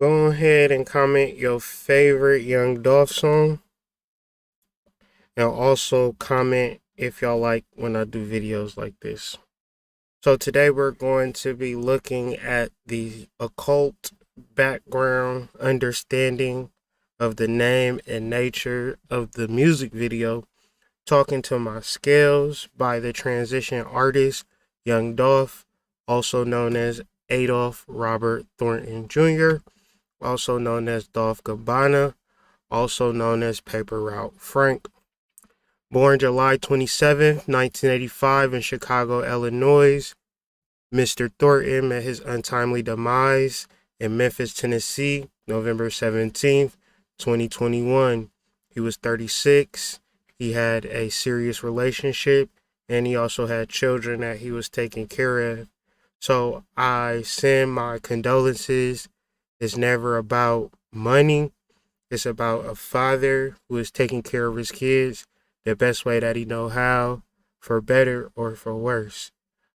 Go ahead and comment your favorite Young Dolph song. And also comment if y'all like when I do videos like this. So today we're going to be looking at the occult background understanding of the name and nature of the music video, Talking to My Scales by the transition artist Young Dolph, also known as Adolph Robert Thornton Jr., also known as Dolph Gabbana, also known as Paper Route Frank. Born July 27, 1985 in Chicago, Illinois, Mr. Thornton met his untimely demise in Memphis, Tennessee, November 17, 2021. He was 36. He had a serious relationship, and he also had children that he was taking care of. So I send my condolences. It's never about money. It's about a father who is taking care of his kids the best way that he know how, for better or for worse.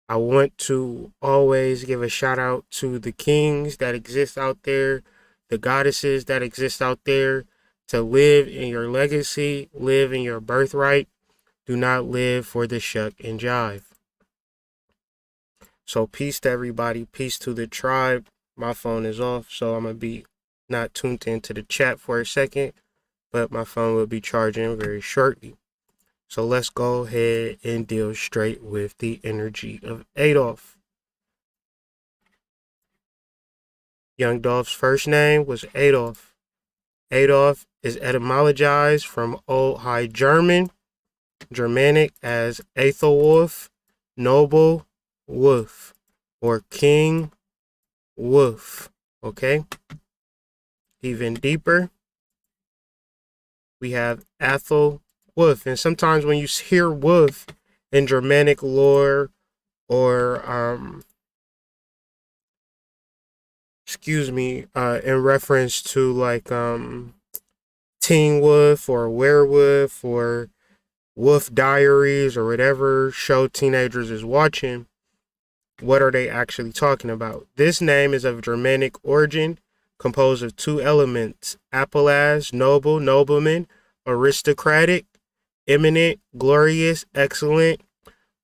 I want to always give a shout out to the kings that exist out there, the goddesses that exist out there, to live in your legacy, live in your birthright. Do not live for the shuck and jive. So peace to everybody, peace to the tribe. My phone is off, so I'm going to be not tuned into the chat for a second, but my phone will be charging very shortly. So let's go ahead and deal straight with the energy of Adolph. Young Dolph's first name was Adolph. Adolph is etymologized from Old High German, Germanic as Athalwolf, noble wolf, or king wolf. Okay? Even deeper, we have Athalwolf. And sometimes when you hear wolf in Germanic lore or in reference to like Teen Wolf or Werewolf or Wolf Diaries or whatever show teenagers is watching, what are they actually talking about? This name is of Germanic origin, composed of two elements: ABLOH, noble, nobleman, aristocratic, eminent, glorious, excellent,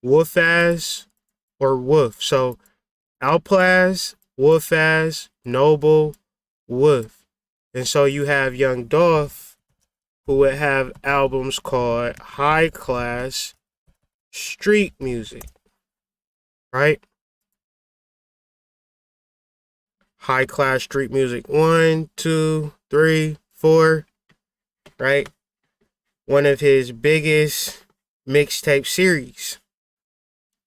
WOLPH'S, or wolf. So ABLOH, WOLPH'S, noble, wolf. And so you have Young Dolph, who would have albums called High Class Street Music, right? High Class Street Music 1, 2, 3, 4, right? One of his biggest mixtape series.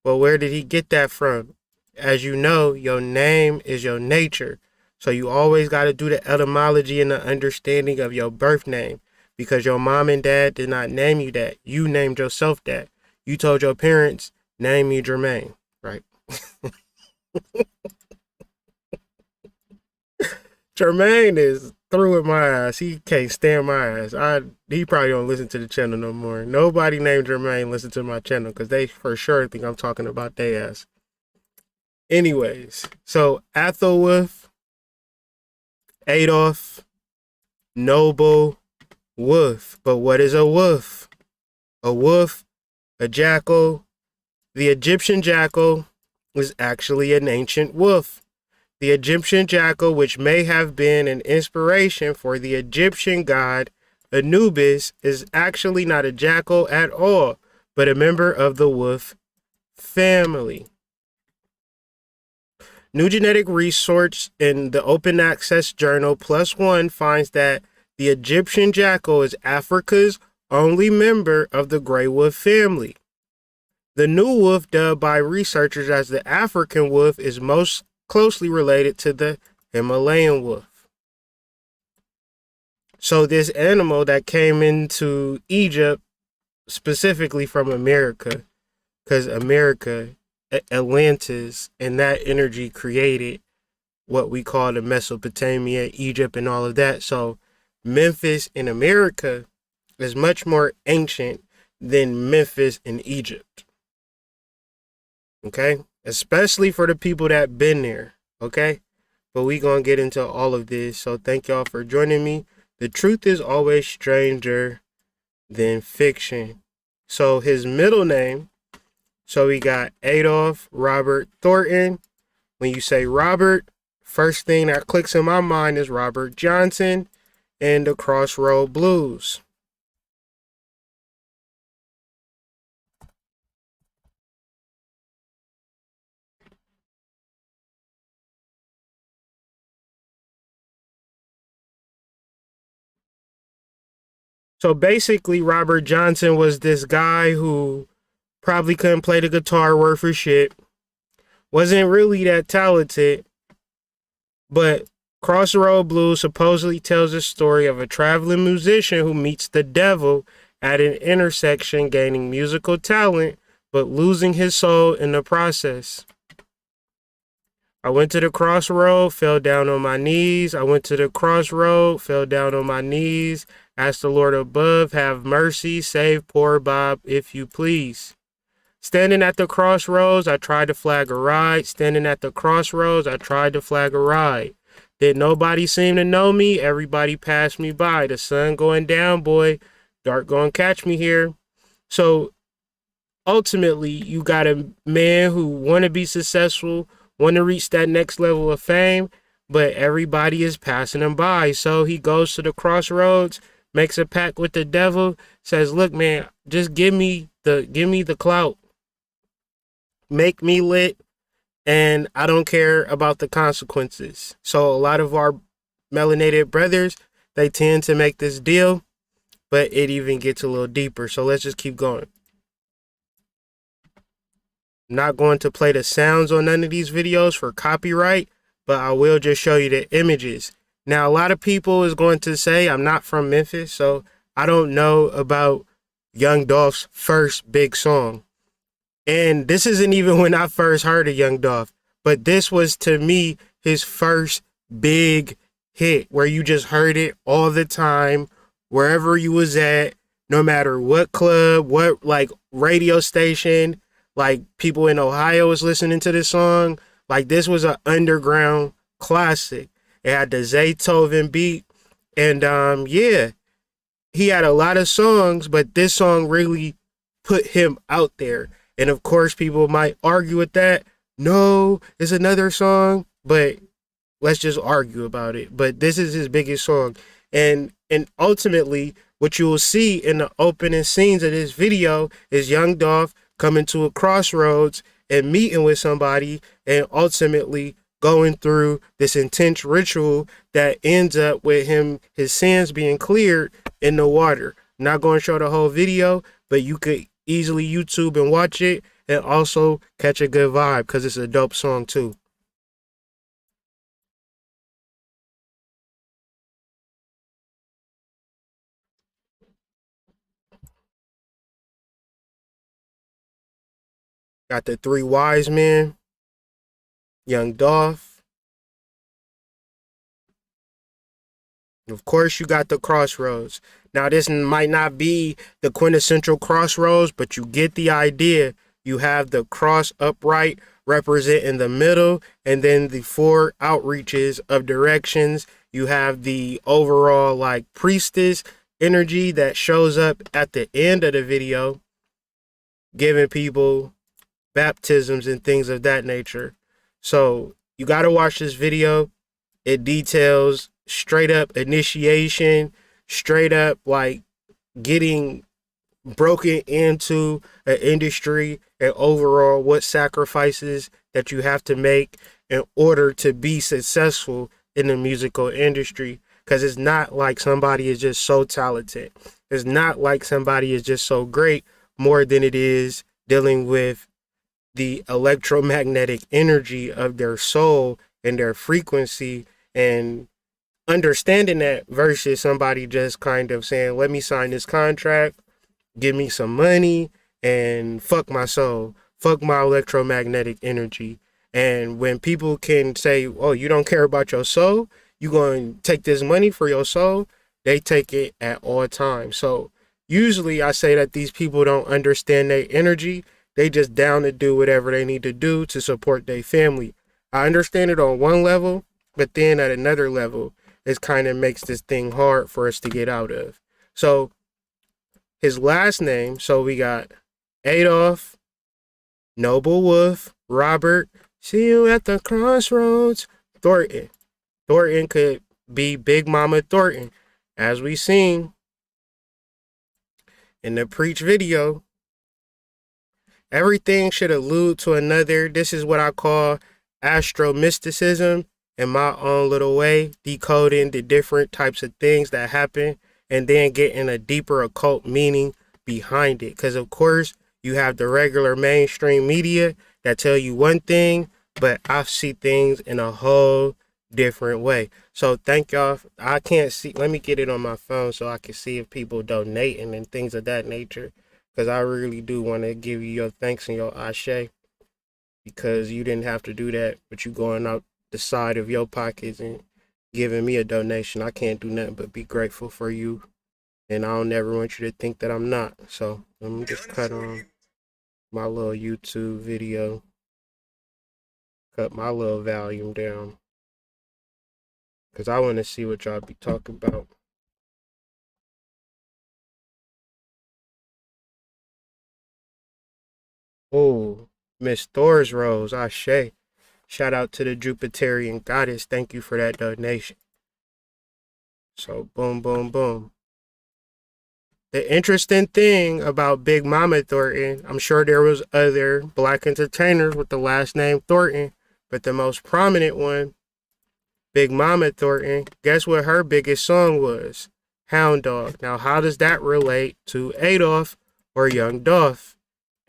Well, where did he get that from? As you know, your name is your nature. So you always got to do the etymology and the understanding of your birth name, because your mom and dad did not name you that. You named yourself that. You told your parents, name me Jermaine, right? Jermaine is through with my ass. He can't stand my ass. He probably don't listen to the channel no more. Nobody named Jermaine listen to my channel because they for sure think I'm talking about their ass. Anyways, so Athalwolf, Adolph, noble, wolf. But what is a wolf? A wolf, a jackal. The Egyptian jackal was actually an ancient wolf. The Egyptian jackal, which may have been an inspiration for the Egyptian god Anubis, is actually not a jackal at all, but a member of the wolf family. New Genetic Research in the Open Access Journal +1 finds that the Egyptian jackal is Africa's only member of the gray wolf family. The new wolf, dubbed by researchers as the African wolf, is most closely related to the Himalayan wolf. So this animal that came into Egypt specifically from America, because America, Atlantis, and that energy created what we call the Mesopotamia, Egypt, and all of that. So Memphis in America is much more ancient than Memphis in Egypt. Okay? Especially for the people that been there. Okay? but we gonna get into all of this. So thank y'all for joining me. The truth is always stranger than fiction. So his middle name, so we got Adolph Robert Thorton. When you say Robert, first thing that clicks in my mind is Robert Johnson and the Crossroad Blues. So basically, Robert Johnson was this guy who probably couldn't play the guitar worth for shit, wasn't really that talented, but Crossroad Blues supposedly tells the story of a traveling musician who meets the devil at an intersection, gaining musical talent, but losing his soul in the process. I went to the crossroad, fell down on my knees. I went to the crossroad, fell down on my knees. Asked the Lord above, have mercy, save poor Bob, if you please. Standing at the crossroads, I tried to flag a ride. Standing at the crossroads, I tried to flag a ride. Did nobody seem to know me? Everybody passed me by. The sun going down, boy. Dark gonna catch me here. So ultimately, you got a man who want to be successful, want to reach that next level of fame, but everybody is passing him by. So he goes to the crossroads, makes a pact with the devil, says, look, man, just give me the clout. Make me lit, and I don't care about the consequences. So a lot of our melanated brothers, they tend to make this deal, but it even gets a little deeper. So let's just keep going. I'm not going to play the sounds on none of these videos for copyright, but I will just show you the images. Now, a lot of people is going to say I'm not from Memphis, so I don't know about Young Dolph's first big song. And this isn't even when I first heard of Young Dolph, but this was, to me, his first big hit where you just heard it all the time, wherever you was at, no matter what club, what like radio station, like people in Ohio was listening to this song. Like this was an underground classic. It had the Zaytoven beat. And yeah, he had a lot of songs, but this song really put him out there. And of course, people might argue with that. No, it's another song, but let's just argue about it. But this is his biggest song. And ultimately, what you will see in the opening scenes of this video is Young Dolph coming to a crossroads and meeting with somebody and ultimately going through this intense ritual that ends up with him, his sins being cleared in the water. I'm not going to show the whole video, but you could easily YouTube and watch it and also catch a good vibe because it's a dope song too. Got the three wise men, Young Dolph. Of course, you got the crossroads. Now, this might not be the quintessential crossroads, but you get the idea. You have the cross upright representing the middle, and then the four outreaches of directions. You have the overall like priestess energy that shows up at the end of the video, giving people baptisms and things of that nature. So you got to watch this video. It details straight up initiation, straight up like getting broken into an industry, and overall what sacrifices that you have to make in order to be successful in the musical industry. Because it's not like somebody is just so talented. It's not like somebody is just so great, more than it is dealing with the electromagnetic energy of their soul and their frequency, and understanding that versus somebody just kind of saying, let me sign this contract, give me some money, and fuck my soul, fuck my electromagnetic energy. And when people can say, oh, you don't care about your soul, you going to take this money for your soul, they take it at all times. So usually I say that these people don't understand their energy. They just down to do whatever they need to do to support their family. I understand it on one level. But then at another level, it kind of makes this thing hard for us to get out of. So his last name, so we got Adolph, Noble Wolf, Robert, see you at the crossroads, Thorton. Thorton could be Big Mama Thornton. As we seen in the Preach video, everything should allude to another. This is what I call astro-mysticism in my own little way, decoding the different types of things that happen and then getting a deeper occult meaning behind it. Because, of course, you have the regular mainstream media that tell you one thing, but I see things in a whole different way. So thank y'all. I can't see. Let me get it on my phone so I can see if people donating and things of that nature. Because I really do want to give you your thanks and your ashe. Because you didn't have to do that, but you going out the side of your pockets and giving me a donation. I can't do nothing but be grateful for you. And I don't ever want you to think that I'm not. So let me just cut on my little YouTube video. Cut my little volume down. Because I want to see what y'all be talking about. Oh, Miss Thor's Rose, ashe. Shout out to the Jupiterian goddess. Thank you for that donation. So, boom, boom, boom. The interesting thing about Big Mama Thornton, I'm sure there was other black entertainers with the last name Thornton, but the most prominent one, Big Mama Thornton, guess what her biggest song was? Hound Dog. Now, how does that relate to Adolph or Young Dolph?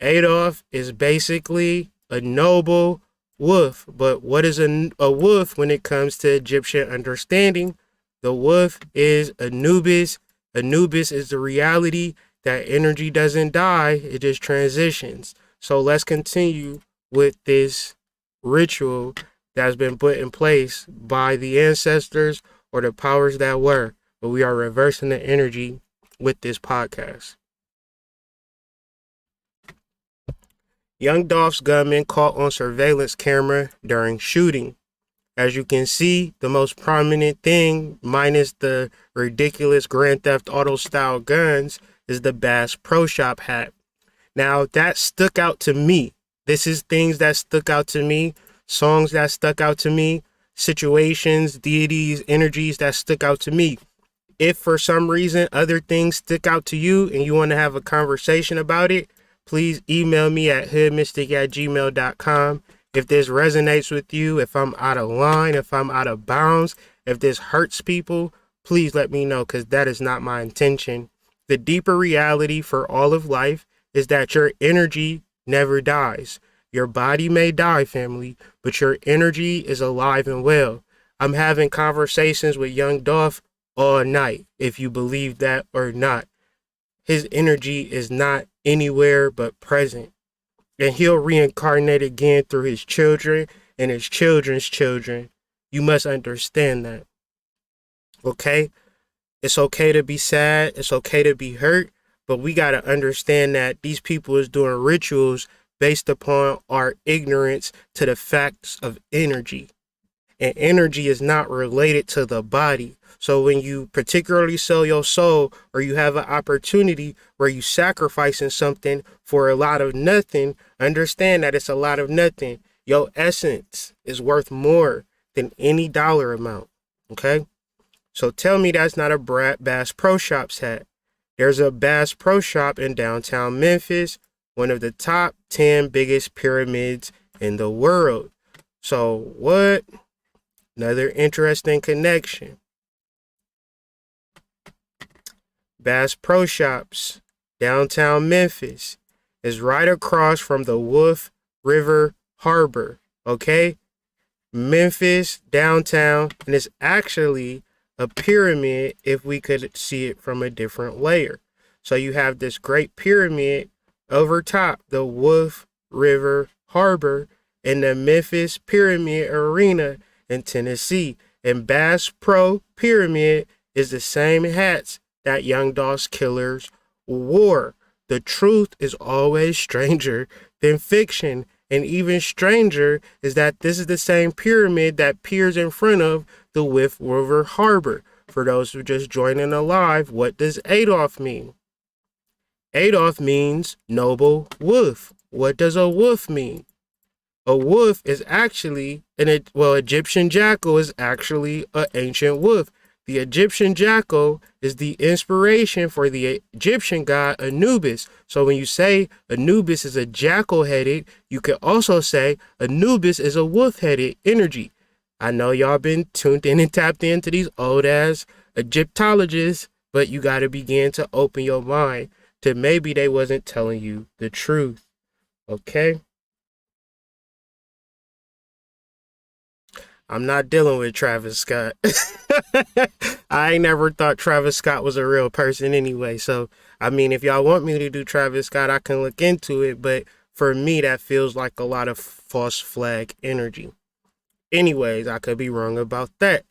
Adolph is basically a noble wolf, but what is a wolf when it comes to Egyptian understanding? The wolf is Anubis. Anubis is the reality that energy doesn't die, it just transitions. So let's continue with this ritual that's been put in place by the ancestors or the powers that were. But we are reversing the energy with this podcast. Young Dolph's gunman caught on surveillance camera during shooting. As you can see, the most prominent thing, minus the ridiculous Grand Theft Auto style guns, is the Bass Pro Shop hat. Now, that stuck out to me. This is things that stuck out to me, songs that stuck out to me, situations, deities, energies that stuck out to me. If for some reason other things stick out to you and you want to have a conversation about it, please email me at hoodmystic@gmail.com. If this resonates with you, if I'm out of line, if I'm out of bounds, if this hurts people, please let me know, because that is not my intention. The deeper reality for all of life is that your energy never dies. Your body may die, family, but your energy is alive and well. I'm having conversations with Young Dolph all night, if you believe that or not. His energy is not anywhere but present. And he'll reincarnate again through his children and his children's children. You must understand that. Okay? It's okay to be sad. It's okay to be hurt. But we got to understand that these people is doing rituals based upon our ignorance to the facts of energy. And energy is not related to the body. So when you particularly sell your soul, or you have an opportunity where you sacrificing something for a lot of nothing, understand that it's a lot of nothing. Your essence is worth more than any dollar amount. Okay? So tell me that's not a Bass Pro Shops hat. There's a Bass Pro Shop in downtown Memphis, one of the top 10 biggest pyramids in the world. So what? Another interesting connection. Bass Pro Shops, downtown Memphis, is right across from the Wolf River Harbor, okay? Memphis, downtown, and it's actually a pyramid if we could see it from a different layer. So you have this great pyramid over top, the Wolf River Harbor, in the Memphis Pyramid Arena in Tennessee. And Bass Pro Pyramid is the same hats that Young Dolph's killers wore. The truth is always stranger than fiction. And even stranger is that this is the same pyramid that peers in front of the Whiff River Harbor. For those who just joining alive, what does Adolph mean? Adolph means noble wolf. What does a wolf mean? A wolf is actually Egyptian jackal is actually an ancient wolf. The Egyptian jackal is the inspiration for the Egyptian god Anubis. So when you say Anubis is a jackal-headed, you can also say Anubis is a wolf-headed energy. I know y'all been tuned in and tapped into these old-ass Egyptologists, but you got to begin to open your mind to maybe they wasn't telling you the truth. Okay? I'm not dealing with Travis Scott. I ain't never thought Travis Scott was a real person anyway. So, I mean, if y'all want me to do Travis Scott, I can look into it. But for me, that feels like a lot of false flag energy. Anyways, I could be wrong about that.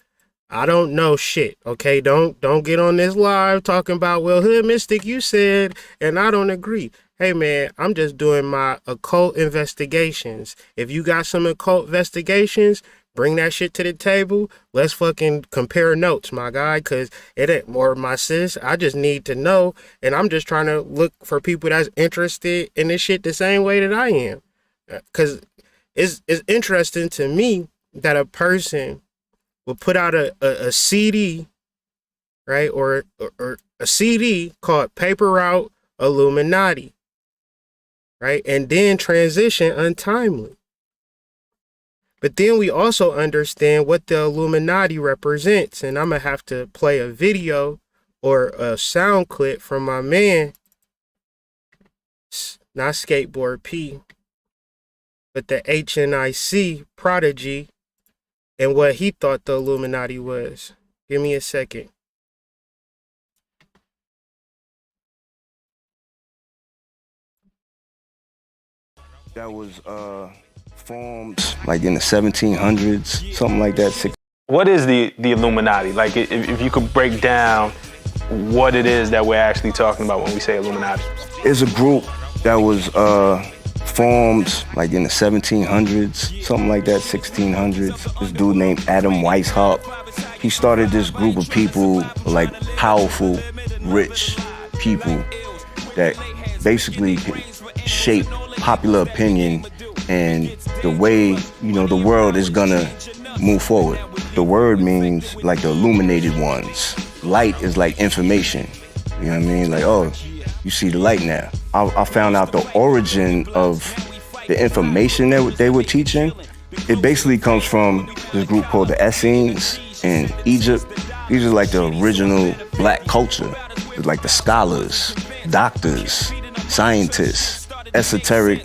I don't know shit, okay? Don't get on this live talking about, well, Hood Mystic, you said, and I don't agree. Hey, man, I'm just doing my occult investigations. If you got some occult investigations, bring that shit to the table. Let's fucking compare notes, my guy, because it ain't more my sis. I just need to know, and I'm just trying to look for people that's interested in this shit the same way that I am. Because it's interesting to me that a person will put out a CD, right, or a CD called Paper Route Illuminati, right, and then transition untimely. But then we also understand what the Illuminati represents, and I'm gonna have to play a video or a sound clip from my man, not Skateboard P, but the HNIC prodigy, and what he thought the Illuminati was. Give me a second. That was formed like in the 1700s, something like that. What is the Illuminati? Like, if you could break down what it is that we're actually talking about when we say Illuminati. It's a group that was formed like in the 1700s, something like that, 1600s. This dude named Adam Weishaupt, he started this group of people, like powerful, rich people that basically shape popular opinion and the way, the world is gonna move forward. The word means like the illuminated ones. Light is like information. You know what I mean? Like, oh, you see the light now. I found out the origin of the information that they were teaching. It basically comes from this group called the Essenes in Egypt. These are like the original black culture. It's like the scholars, doctors, scientists, esoteric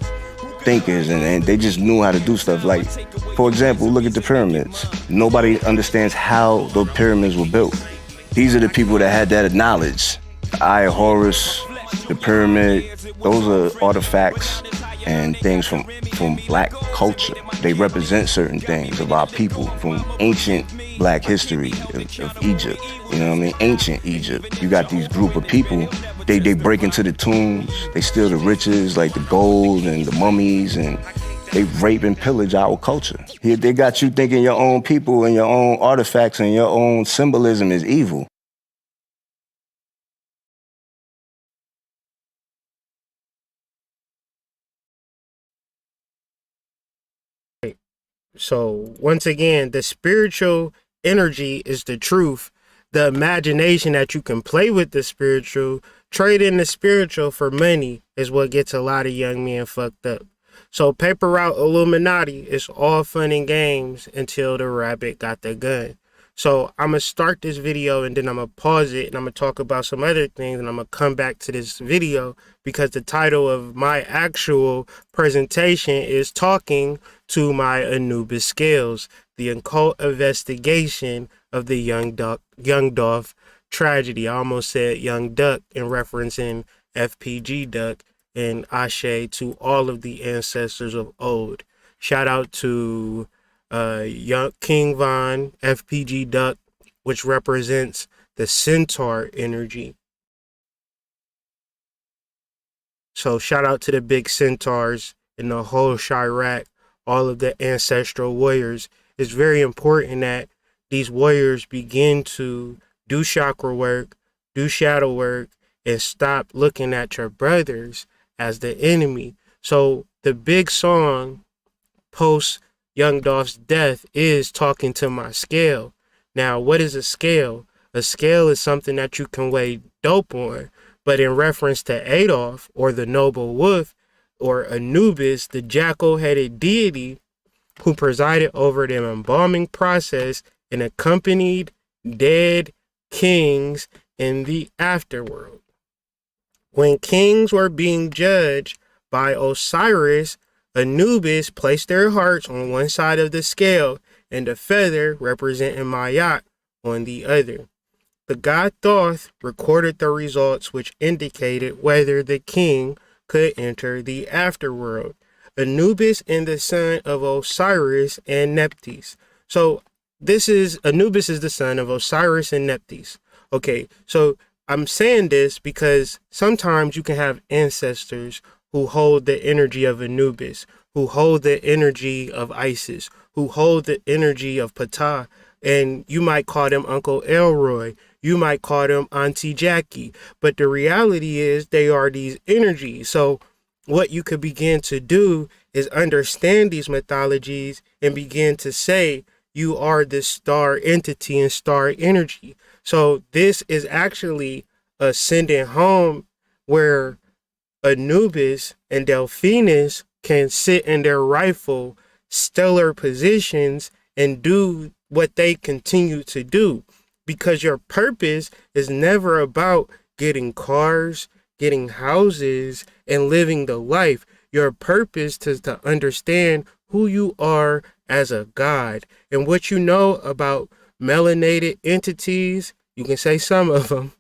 thinkers, and they just knew how to do stuff. Like, for example, look at the pyramids. Nobody understands how the pyramids were built. These are the people that had that knowledge. The Eye of Horus, the pyramid, those are artifacts and things from black culture. They represent certain things of our people from ancient black history of Egypt. You know what I mean? Ancient Egypt. You got these group of people, they break into the tombs, they steal the riches, like the gold and the mummies, and they rape and pillage our culture. Here they got you thinking your own people and your own artifacts and your own symbolism is evil. So once again, the spiritual energy is the truth. The imagination that you can play with the spiritual, trade in the spiritual for money is what gets a lot of young men fucked up. So Paper Route Illuminati is all fun and games until the rabbit got the gun. So I'm going to start this video and then I'm going to pause it and I'm going to talk about some other things and I'm going to come back to this video because the title of my actual presentation is Talking to My Anubis Scales, the occult investigation of the Young Dolph tragedy. I almost said Young Duck in referencing FPG Duck, and Ashe to all of the ancestors of old. Shout out to Young King Von, FPG Duck, which represents the centaur energy. So shout out to the big centaurs and the whole Chirac, all of the ancestral warriors. It's very important that these warriors begin to do chakra work, do shadow work, and stop looking at your brothers as the enemy. So the big song post Young Dolph's death is Talking to My Scale. Now, what is a scale? A scale is something that you can weigh dope on, but in reference to Adolph, or the noble wolf, or Anubis, the jackal-headed deity who presided over the embalming process and accompanied dead kings in the afterworld. When kings were being judged by Osiris, Anubis placed their hearts on one side of the scale and the feather, representing Mayat, on the other. The god Thoth recorded the results, which indicated whether the king could enter the afterworld. Anubis and the son of Osiris and Nephthys. So Anubis is the son of Osiris and Nephthys. Okay, so I'm saying this because sometimes you can have ancestors who hold the energy of Anubis, who hold the energy of Isis, who hold the energy of Ptah, and you might call them Uncle Elroy, you might call them Auntie Jackie, but the reality is they are these energies. So what you could begin to do is understand these mythologies and begin to say you are this star entity and star energy. So this is actually ascending home where Anubis and Delphinus can sit in their rightful stellar positions and do what they continue to do, because your purpose is never about getting cars, getting houses, and living the life. Your purpose is to understand who you are as a god. And what you know about melanated entities, you can say some of them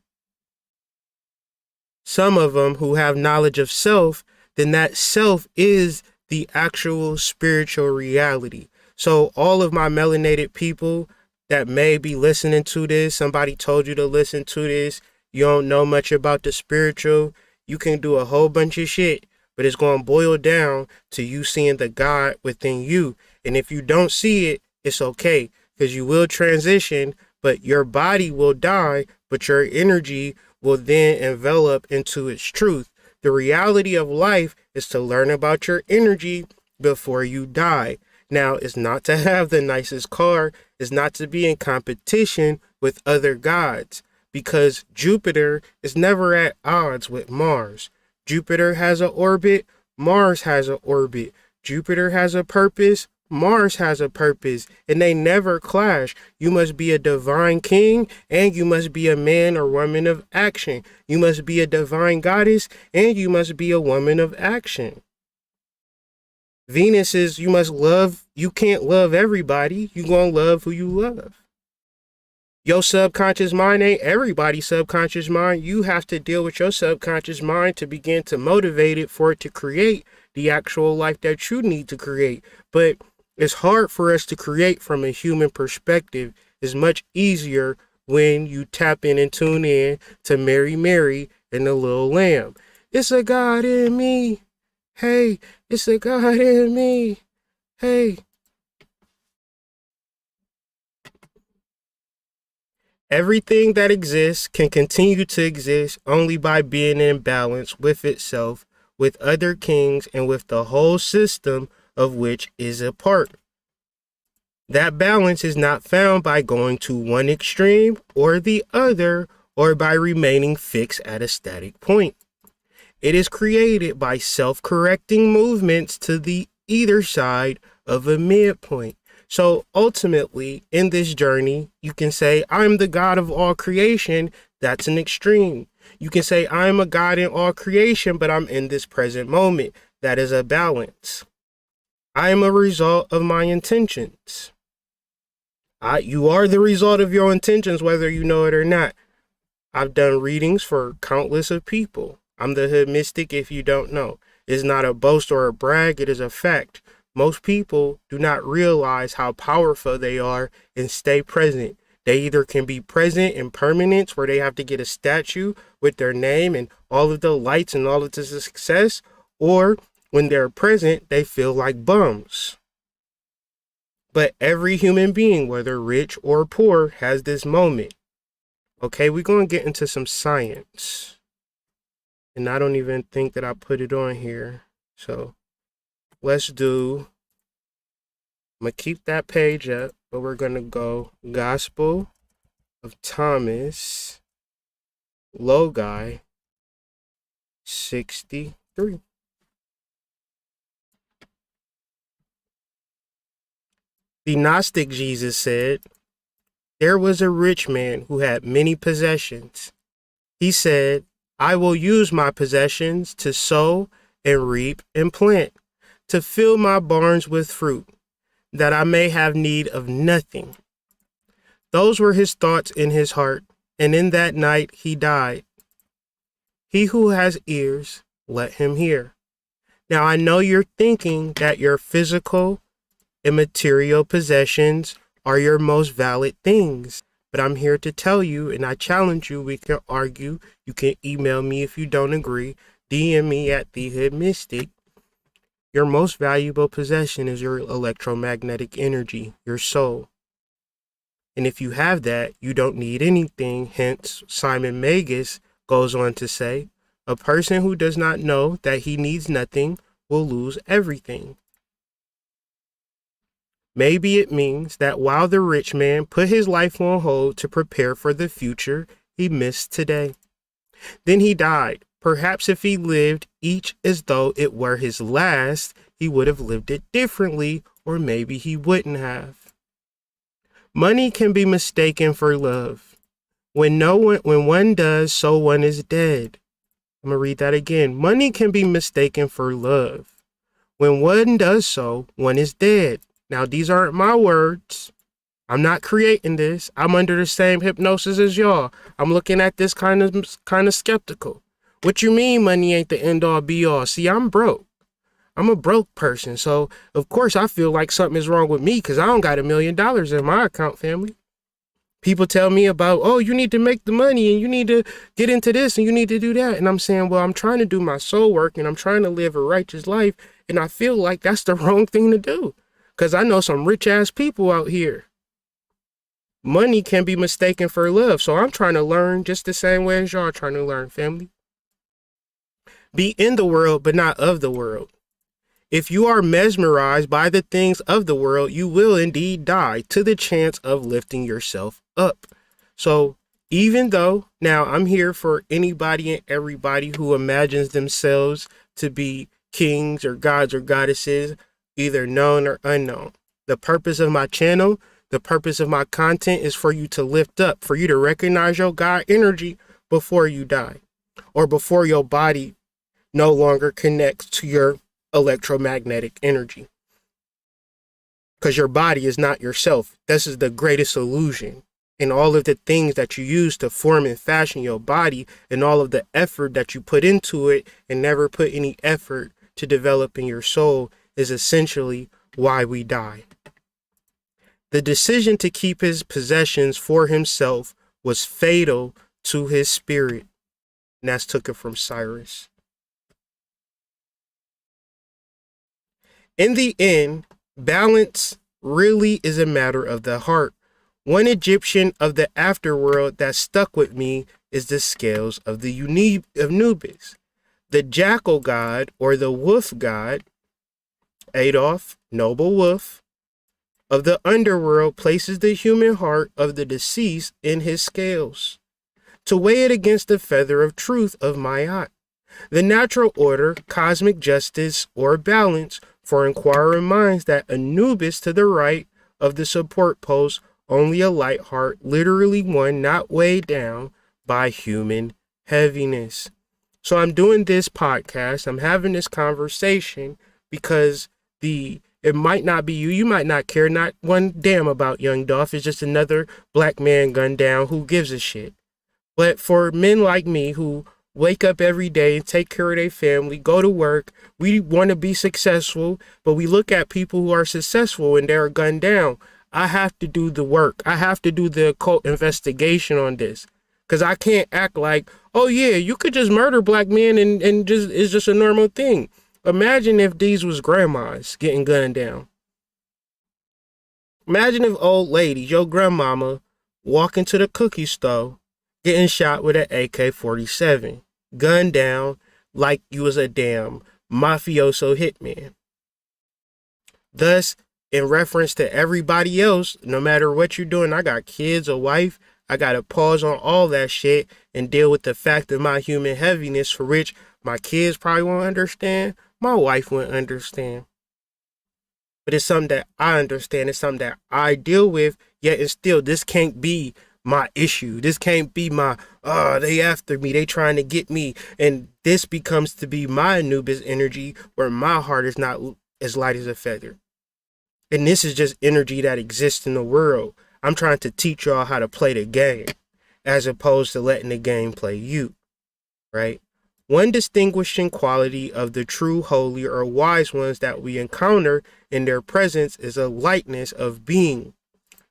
who have knowledge of self, then that self is the actual spiritual reality. So all of my melanated people that may be listening to this, somebody told you to listen to this, you don't know much about the spiritual, you can do a whole bunch of shit, but it's going to boil down to you seeing the God within you. And if you don't see it, it's okay, because you will transition, but your body will die, but your energy will then envelop into its truth. The reality of life is to learn about your energy before you die. Now, it's not to have the nicest car, it's not to be in competition with other gods, because Jupiter is never at odds with Mars. Jupiter has an orbit, Mars has an orbit. Jupiter has a purpose, Mars has a purpose, and they never clash. You must be a divine king, and you must be a man or woman of action. You must be a divine goddess, and you must be a woman of action. Venus is, you must love, you can't love everybody. You gonna love who you love. Your subconscious mind ain't everybody's subconscious mind. You have to deal with your subconscious mind to begin to motivate it for it to create the actual life that you need to create. But it's hard for us to create from a human perspective. It's much easier when you tap in and tune in to Mary, Mary, and the Little Lamb. It's a God in me. Hey, it's a God in me. Hey. Everything that exists can continue to exist only by being in balance with itself, with other kings, and with the whole system of which is a part. That balance is not found by going to one extreme or the other, or by remaining fixed at a static point. It is created by self-correcting movements to the either side of a midpoint. So ultimately, in this journey, you can say, I'm the God of all creation. That's an extreme. You can say, I'm a God in all creation, but I'm in this present moment. That is a balance. I am a result of my intentions. You are the result of your intentions, whether you know it or not. I've done readings for countless of people. I'm the hood mystic if you don't know. It's not a boast or a brag, it is a fact. Most people do not realize how powerful they are and stay present. They either can be present in permanence, where they have to get a statue with their name and all of the lights and all of the success, or When they're present, they feel like bums. But every human being, whether rich or poor, has this moment. Okay, we're going to get into some science. And I don't even think that I put it on here. So let's do, I'm going to keep that page up, but we're going to go Gospel of Thomas, Logi 63. The Gnostic Jesus said, there was a rich man who had many possessions. He said, I will use my possessions to sow and reap and plant, to fill my barns with fruit, that I may have need of nothing. Those were his thoughts in his heart, and in that night he died. He who has ears, let him hear. Now I know you're thinking that your physical and material possessions are your most valid things, but I'm here to tell you, and I challenge you, we can argue, you can email me if you don't agree, DM me at The Hood Mystic. Your most valuable possession is your electromagnetic energy, your soul. And if you have that, you don't need anything. Hence, Simon Magus goes on to say, a person who does not know that he needs nothing will lose everything. Maybe it means that while the rich man put his life on hold to prepare for the future, he missed today. Then he died. Perhaps if he lived each as though it were his last, he would have lived it differently, or maybe he wouldn't have. Money can be mistaken for love. When one does, so one is dead. I'm going to read that again. Money can be mistaken for love. When one does so, one is dead. Now, these aren't my words. I'm not creating this. I'm under the same hypnosis as y'all. I'm looking at this kind of skeptical. What you mean money ain't the end all be all? See, I'm broke. I'm a broke person. So, of course, I feel like something is wrong with me because I don't got $1 million in my account, family. People tell me about, oh, you need to make the money and you need to get into this and you need to do that. And I'm saying, well, I'm trying to do my soul work and I'm trying to live a righteous life. And I feel like that's the wrong thing to do. Because I know some rich ass people out here. Money can be mistaken for love. So I'm trying to learn just the same way as y'all trying to learn, family. Be in the world, but not of the world. If you are mesmerized by the things of the world, you will indeed die to the chance of lifting yourself up. So even though now I'm here for anybody and everybody who imagines themselves to be kings or gods or goddesses, either known or unknown. The purpose of my channel, the purpose of my content is for you to lift up, for you to recognize your God energy before you die, or before your body no longer connects to your electromagnetic energy. Because your body is not yourself. This is the greatest illusion. And all of the things that you use to form and fashion your body and all of the effort that you put into it and never put any effort to developing your soul is essentially why we die. The decision to keep his possessions for himself was fatal to his spirit. And that's took it from Cyrus. In the end, balance really is a matter of the heart. One Egyptian of the afterworld that stuck with me is the scales of the Anubis. The jackal god or the wolf god, Adolph, noble wolf, of the underworld places the human heart of the deceased in his scales, to weigh it against the feather of truth of Ma'at. The natural order, cosmic justice, or balance for inquiring minds that Anubis to the right of the support post, only a light heart, literally one not weighed down by human heaviness. So I'm doing this podcast, I'm having this conversation because it might not be you might not care not one damn about young Dolph. It's just another black man gunned down who gives a shit. But for men like me who wake up every day and take care of their family, go to work, we want to be successful, but we look at people who are successful and they're gunned down. I have to do the work. I have to do the occult investigation on this. Because I can't act like, oh yeah, you could just murder black men and just it's just a normal thing. Imagine if these was grandmas getting gunned down. Imagine if old ladies, your grandmama, walking to the cookie store, getting shot with an AK-47, gunned down like you was a damn mafioso hitman. Thus, in reference to everybody else, no matter what you're doing, I got kids, a wife, I gotta pause on all that shit and deal with the fact of my human heaviness, for which my kids probably won't understand, my wife won't understand. But it's something that I understand, it's something that I deal with, yet and still, this can't be my issue. This can't be my, they after me, they trying to get me. And this becomes to be my Anubis energy, where my heart is not as light as a feather. And this is just energy that exists in the world. I'm trying to teach y'all how to play the game, as opposed to letting the game play you, right? One distinguishing quality of the true holy or wise ones that we encounter in their presence is a lightness of being,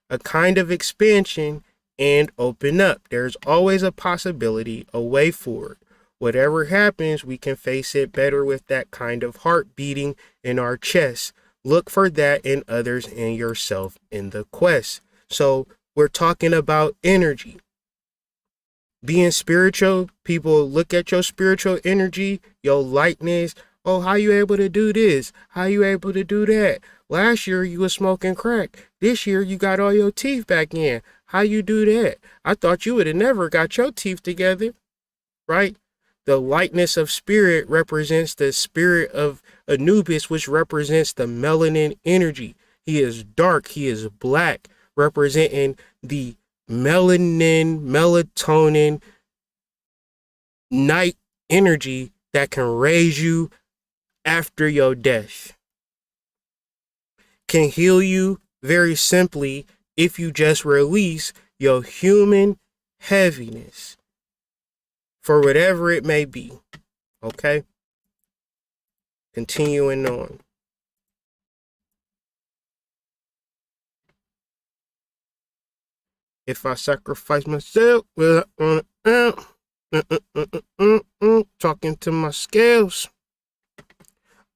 a kind of expansion and open up. There's always a possibility, a way forward. Whatever happens, we can face it better with that kind of heart beating in our chest. Look for that in others and yourself in the quest. So we're talking about energy. Being spiritual, people look at your spiritual energy, your lightness. Oh, how you able to do this? How you able to do that? Last year you was smoking crack. This year you got all your teeth back in. How you do that? I thought you would have never got your teeth together, right? The lightness of spirit represents the spirit of Anubis, which represents the melanin energy. He is dark, he is black, representing the melanin, melatonin, night energy that can raise you after your death. Can heal you very simply if you just release your human heaviness, for whatever it may be. Okay? Continuing on. If I sacrifice myself, will I talking to my scales.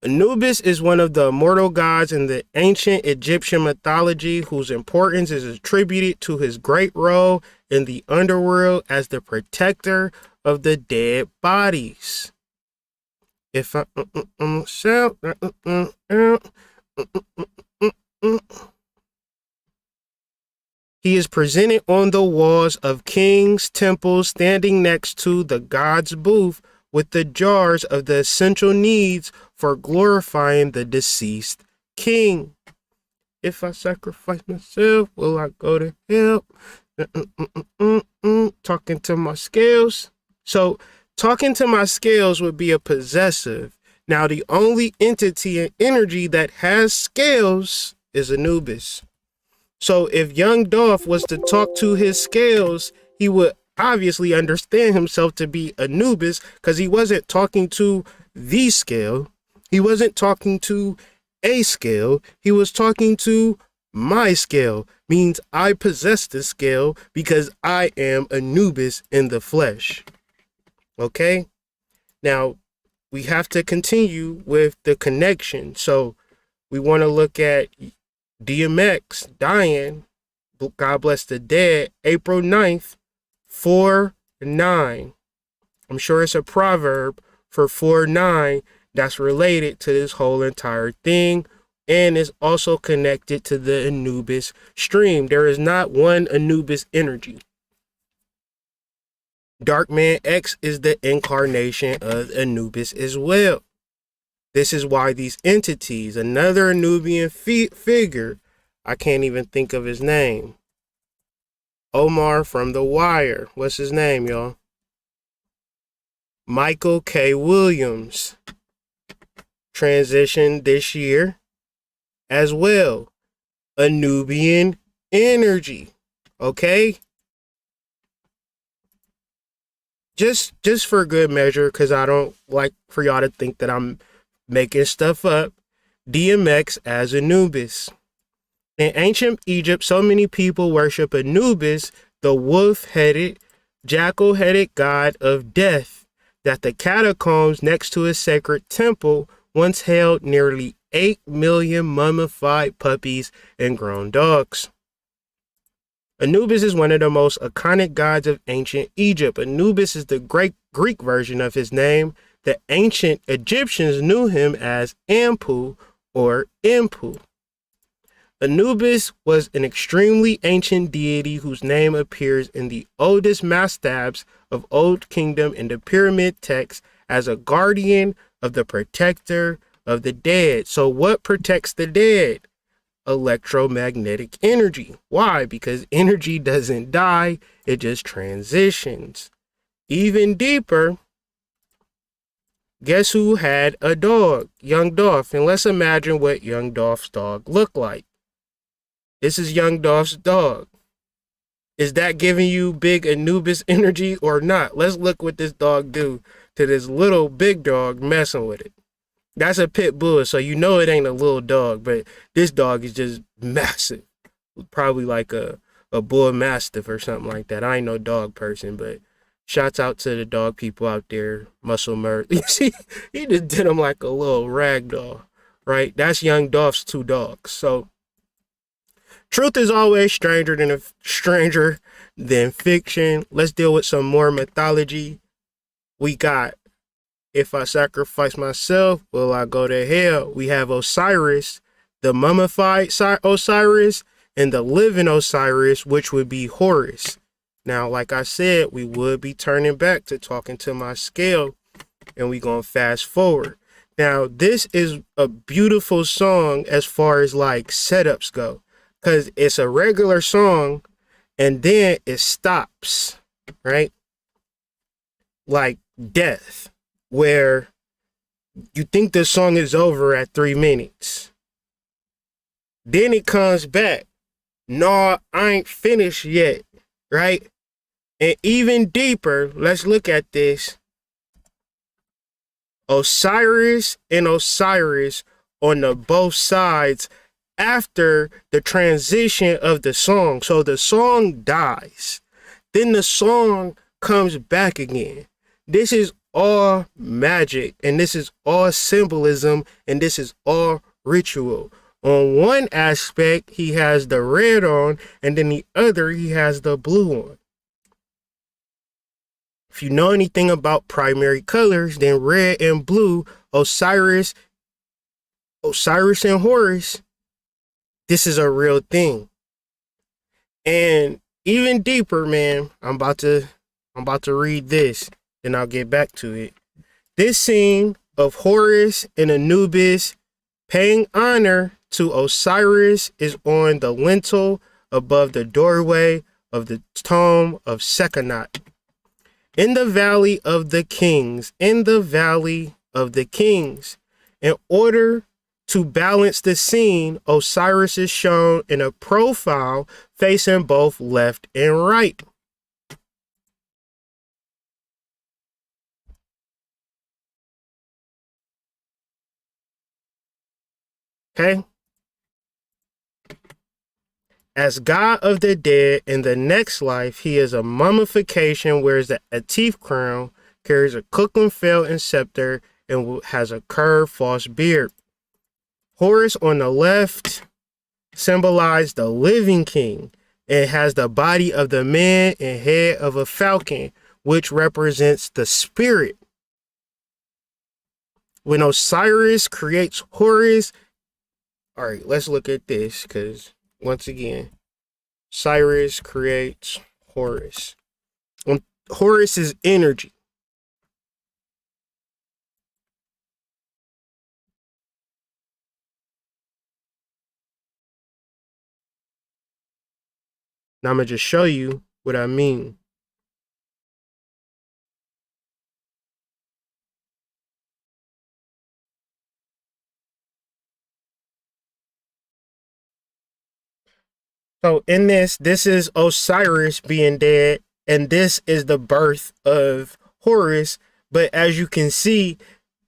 Anubis is one of the immortal gods in the ancient Egyptian mythology, whose importance is attributed to his great role in the underworld as the protector of the dead bodies. If I myself, he is presented on the walls of kings' temples, standing next to the god's booth with the jars of the essential needs for glorifying the deceased king. If I sacrifice myself, will I go to hell? Talking to my scales. So talking to my scales would be a possessive. Now the only entity and energy that has scales is Anubis. So if young Dolph was to talk to his scales, he would obviously understand himself to be Anubis, because he wasn't talking to the scale. He wasn't talking to a scale. He was talking to my scale. Means I possess the scale because I am Anubis in the flesh. Okay? Now, we have to continue with the connection. So we want to look at DMX dying, God bless the dead, April 9th, 4-9. I'm sure it's a proverb for 4-9 that's related to this whole entire thing, and is also connected to the Anubis stream. There is not one Anubis energy. Darkman X is the incarnation of Anubis as well. This is why these entities, another Anubian figure, I can't even think of his name. Omar from The Wire. What's his name, y'all? Michael K. Williams. Transitioned this year as well. Anubian energy. Okay? Just for good measure, because I don't like for y'all to think that I'm making stuff up. DMX as Anubis. In ancient Egypt, so many people worship Anubis, the wolf-headed, jackal-headed god of death, that the catacombs next to his sacred temple once held nearly 8 million mummified puppies and grown dogs. Anubis is one of the most iconic gods of ancient Egypt. Anubis is the Greek version of his name. The ancient Egyptians knew him as Ampu or Impu. Anubis was an extremely ancient deity whose name appears in the oldest mastabs of Old Kingdom and the pyramid text as a guardian of the protector of the dead. So what protects the dead? Electromagnetic energy. Why? Because energy doesn't die, it just transitions. Even deeper, guess who had a dog? Young Dolph. And let's imagine what Young Dolph's dog looked like. This is Young Dolph's dog. Is that giving you big Anubis energy or not? Let's look what this dog do to this little big dog messing with it. That's a pit bull, so you know it ain't a little dog, but this dog is just massive. Probably like a bull mastiff or something like that. I ain't no dog person, but shouts out to the dog people out there. Muscle Mert. You see, he just did him like a little rag doll, right? That's Young Dolph's two dogs. So truth is always stranger than fiction. Let's deal with some more mythology. We got, if I sacrifice myself, will I go to hell? We have Osiris, the mummified Osiris, and the living Osiris, which would be Horus. Now, like I said, we would be turning back to talking to my scale, and we gonna fast forward. Now, this is a beautiful song as far as like setups go, because it's a regular song, and then it stops, right? Like death, where you think the song is over at 3 minutes. Then it comes back. No, I ain't finished yet, right? And even deeper, let's look at this. Osiris and Osiris on the both sides after the transition of the song. So the song dies. Then the song comes back again. This is all magic, and this is all symbolism, and this is all ritual. On one aspect, he has the red on, and then the other, he has the blue on. If you know anything about primary colors, then red and blue, Osiris and Horus, this is a real thing. And even deeper, man, I'm about to read this, then I'll get back to it. This scene of Horus and Anubis paying honor to Osiris is on the lintel above the doorway of the tomb of Sekhonot. In the Valley of the Kings, in order to balance the scene, Osiris is shown in a profile facing both left and right. Okay? As god of the dead in the next life, he is a mummification, wears a teeth crown, carries a Kukulkan and scepter, and has a curved false beard. Horus on the left symbolized the living king. It has the body of the man and head of a falcon, which represents the spirit. When Osiris creates Horus, all right, let's look at this, because once again, Osiris creates Horus. Horus is energy. Now I'm going to just show you what I mean. So in this is Osiris being dead, and this is the birth of Horus. But as you can see,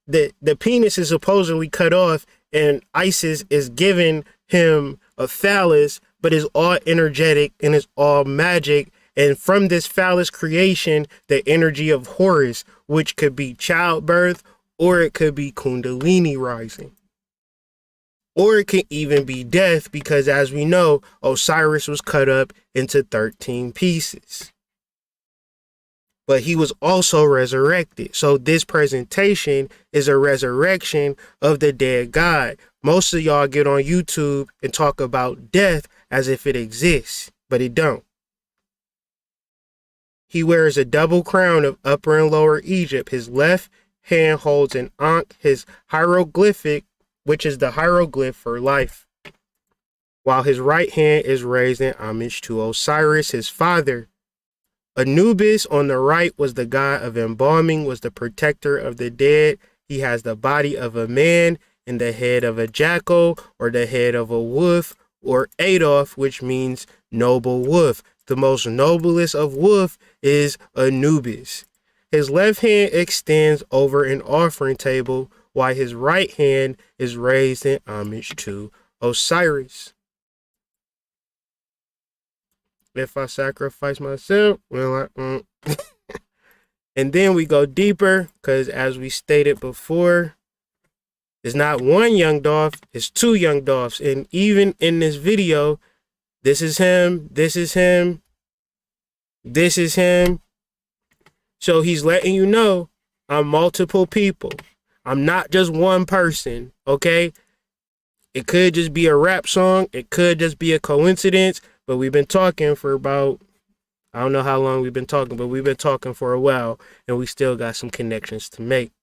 the penis is supposedly cut off, and Isis is giving him a phallus, but it's all energetic and it's all magic. And from this phallus creation, the energy of Horus, which could be childbirth or it could be Kundalini rising. Or it can even be death, because as we know, Osiris was cut up into 13 pieces. But he was also resurrected. So this presentation is a resurrection of the dead God. Most of y'all get on YouTube and talk about death as if it exists, but it don't. He wears a double crown of Upper and Lower Egypt. His left hand holds an ankh, his hieroglyphic, which is the hieroglyph for life, while his right hand is raised in homage to Osiris, his father. Anubis on the right was the god of embalming, was the protector of the dead. He has the body of a man and the head of a jackal, or the head of a wolf, or Adolph, which means noble wolf. The most noblest of wolf is Anubis. His left hand extends over an offering table, while his right hand is raised in homage to Osiris. If I sacrifice myself, well, and then we go deeper, because as we stated before, it's not one young Dolph, it's two young Dolphs. And even in this video, this is him, this is him, this is him. So he's letting you know I'm multiple people. I'm not just one person, okay? It could just be a rap song. It could just be a coincidence. But we've been talking for about, I don't know how long we've been talking, but we've been talking for a while, and we still got some connections to make.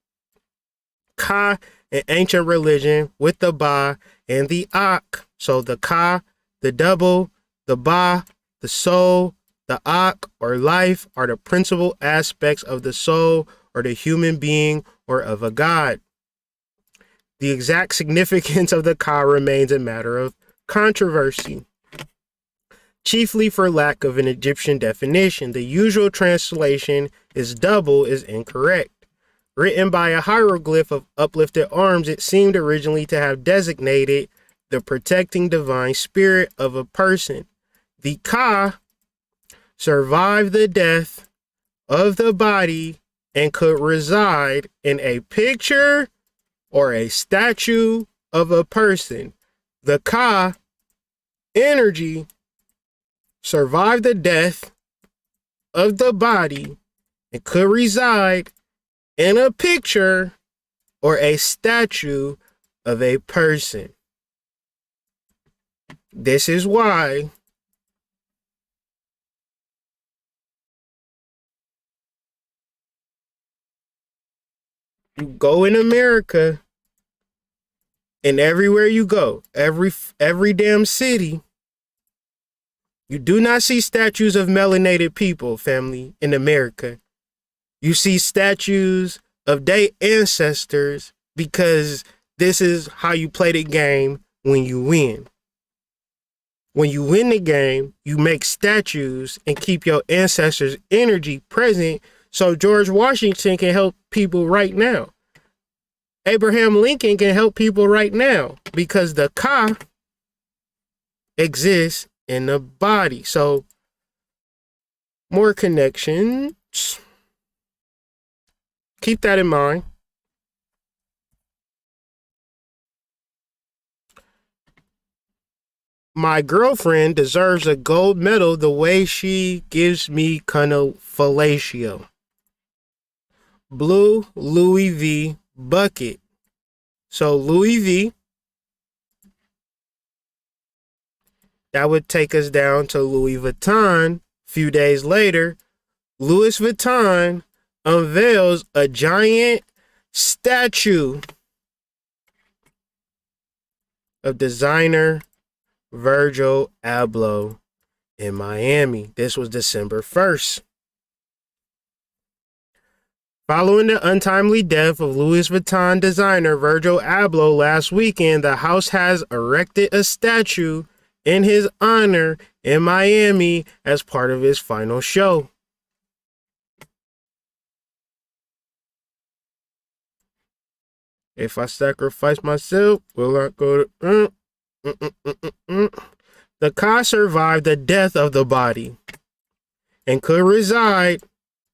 Ka, an ancient religion with the Ba and the Ak. So the Ka, the double, the Ba, the soul, the Ak, or life, are the principal aspects of the soul, or the human being, or of a god. The exact significance of the Ka remains a matter of controversy, chiefly for lack of an Egyptian definition. The usual translation is double is incorrect. Written by a hieroglyph of uplifted arms, it seemed originally to have designated the protecting divine spirit of a person. The Ka survived the death of the body and could reside in a picture or a statue of a person. The Ka energy survived the death of the body and could reside in a picture or a statue of a person. This is why you go in America, and everywhere you go, every damn city, you do not see statues of melanated people, family, in America. You see statues of their ancestors, because this is how you play the game when you win. When you win the game, you make statues and keep your ancestors' energy present, so George Washington can help people right now. Abraham Lincoln can help people right now, because the Ka exists in the body. So more connections. Keep that in mind. My girlfriend deserves a gold medal the way she gives me fellatio. Blue Louis V bucket. So Louis V, that would take us down to Louis Vuitton. A few days later, Louis Vuitton unveils a giant statue of designer Virgil Abloh in Miami. This was December 1st. Following the untimely death of Louis Vuitton designer Virgil Abloh last weekend, the house has erected a statue in his honor in Miami as part of his final show. If I sacrifice myself, will I go to... The Ka survived the death of the body and could reside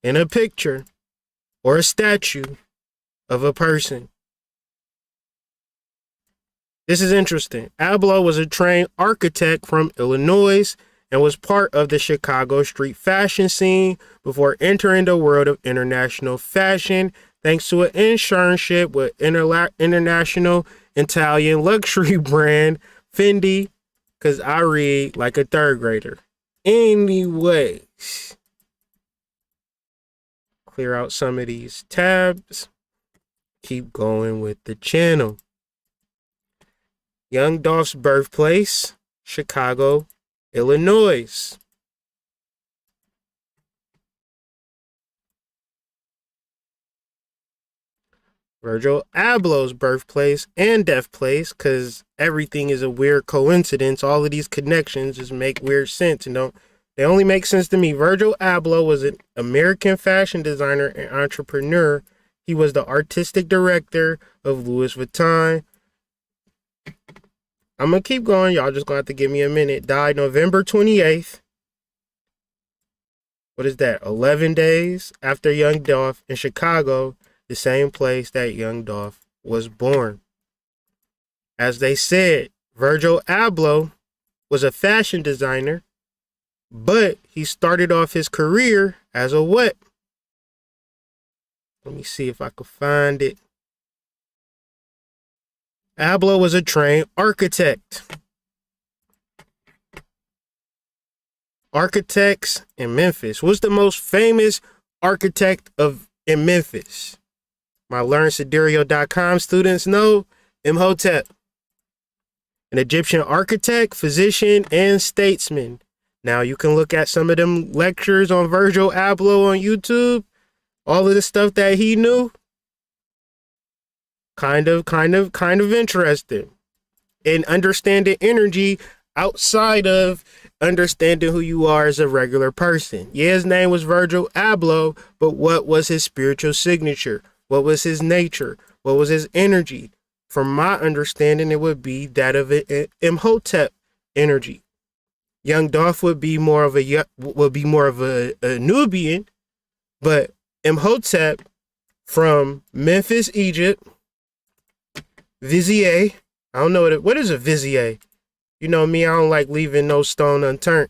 in a picture or a statue of a person. This is interesting. ABLOH was a trained architect from Illinois and was part of the Chicago street fashion scene before entering the world of international fashion thanks to an internship with international Italian luxury brand Fendi, because I read like a third grader. Anyways, clear out some of these tabs. Keep going with the channel. Young Dolph's birthplace, Chicago, Illinois. Virgil Abloh's birthplace and death place, because everything is a weird coincidence. All of these connections just make weird sense, and they only make sense to me. Virgil Abloh was an American fashion designer and entrepreneur. He was the artistic director of Louis Vuitton. I'm going to keep going. Y'all just going to have to give me a minute. Died November 28th. What is that? 11 days after Young Dolph in Chicago, the same place that Young Dolph was born. As they said, Virgil Abloh was a fashion designer, but he started off his career as a what? Let me see if I can find it. ABLOH was a trained architect. Architects in Memphis. What's the most famous architect in Memphis? My LearnSiderio.com students know Imhotep. An Egyptian architect, physician, and statesman. Now you can look at some of them lectures on Virgil Abloh on YouTube. All of the stuff that he knew. Kind of interesting. And understanding energy outside of understanding who you are as a regular person. Yeah, his name was Virgil Abloh, but what was his spiritual signature? What was his nature? What was his energy? From my understanding, it would be that of an Imhotep energy. Young Dolph would be more of a Nubian, but Imhotep from Memphis, Egypt. Vizier. I don't know what is a Vizier. You know me, I don't like leaving no stone unturned.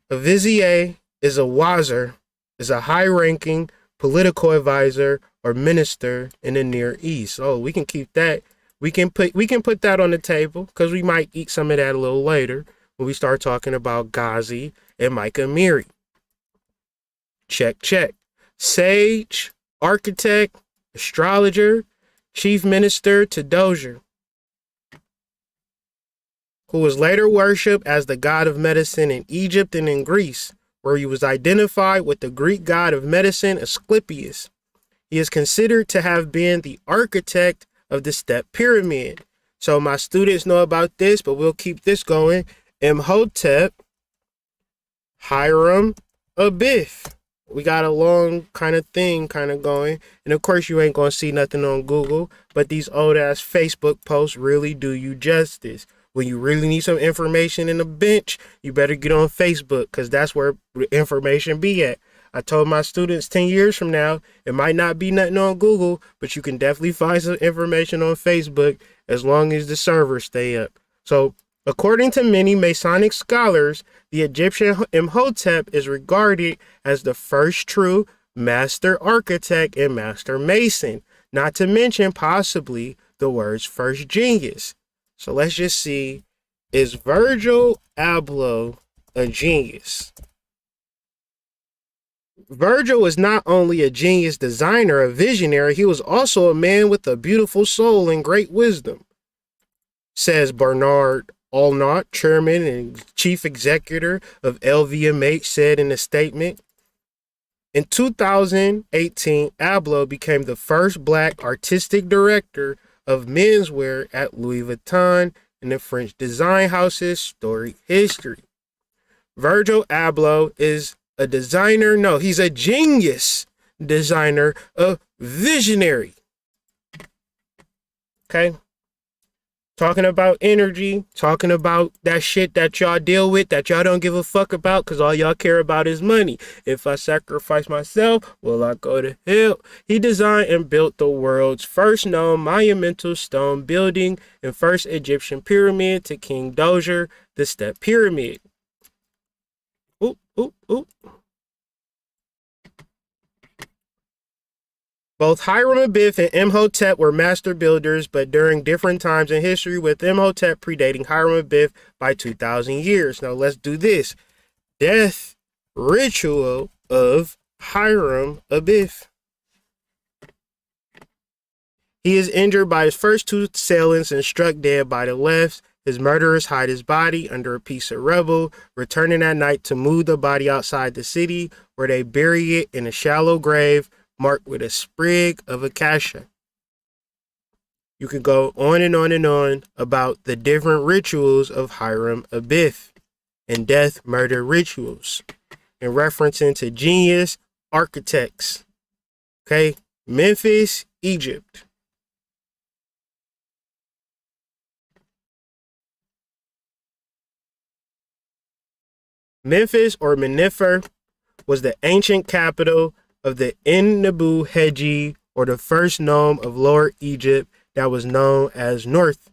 A Vizier is a wazir, is a high-ranking political advisor or minister in the Near East. Oh, we can keep that. We can put that on the table because we might eat some of that a little later when we start talking about GHAZI and AMIRI. Check. Sage, architect, astrologer, chief minister to Dozier, who was later worshipped as the god of medicine in Egypt and in Greece, where he was identified with the Greek god of medicine Asclepius. He is considered to have been the architect of the step pyramid. So my students know about this, but we'll keep this going. Imhotep, Hiram Abiff. We got a long kind of thing going. And of course, you ain't going to see nothing on Google, but these old ass Facebook posts really do you justice. When you really need some information in a bench, you better get on Facebook because that's where the information be at. I told my students 10 years from now, it might not be nothing on Google, but you can definitely find some information on Facebook as long as the servers stay up. So, according to many Masonic scholars, the Egyptian Imhotep is regarded as the first true master architect and master mason, not to mention possibly the word's first genius. So let's just see, is Virgil Abloh a genius? Virgil was not only a genius designer, a visionary, he was also a man with a beautiful soul and great wisdom, says Bernard Allnott, chairman and chief executive of LVMH, said in a statement. In 2018, Abloh became the first black artistic director of menswear at Louis Vuitton in the French design house's storied history. Virgil Abloh is a designer. No, he's a genius designer, a visionary. Okay. talking about energy, talking about that shit that y'all deal with, that y'all don't give a fuck about, because all y'all care about is money. If I sacrifice myself, will I go to hell? He designed and built the world's first known monumental stone building and first Egyptian pyramid to King Dozier, the Step Pyramid. Oop, oop, oop. Both Hiram-Abiff and Imhotep were master builders, but during different times in history, with Imhotep predating Hiram-Abiff by 2,000 years. Now let's do this. Death ritual of Hiram-Abiff. He is injured by his first two assailants and struck dead by the left. His murderers hide his body under a piece of rubble, returning at night to move the body outside the city, where they bury it in a shallow grave marked with a sprig of acacia. You could go on and on and on about the different rituals of Hiram-Abiff and death murder rituals, and referencing to genius architects. Okay, Memphis, Egypt. Memphis, or Mennefer, was the ancient capital of the Nebu Heji, or the first nome of Lower Egypt that was known as North.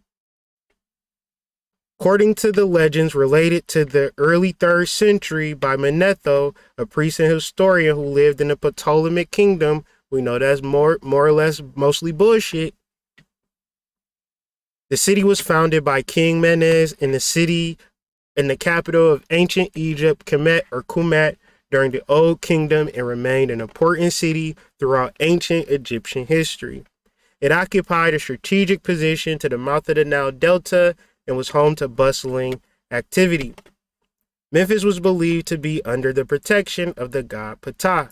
According to the legends related to the early 3rd century by Manetho, a priest and historian who lived in the Ptolemaic kingdom, we know that's more or less mostly bullshit. The city was founded by King Menes in the capital of ancient Egypt, Kemet or Kumat, during the Old Kingdom, and remained an important city throughout ancient Egyptian history. It occupied a strategic position to the mouth of the Nile Delta and was home to bustling activity. Memphis was believed to be under the protection of the god Ptah,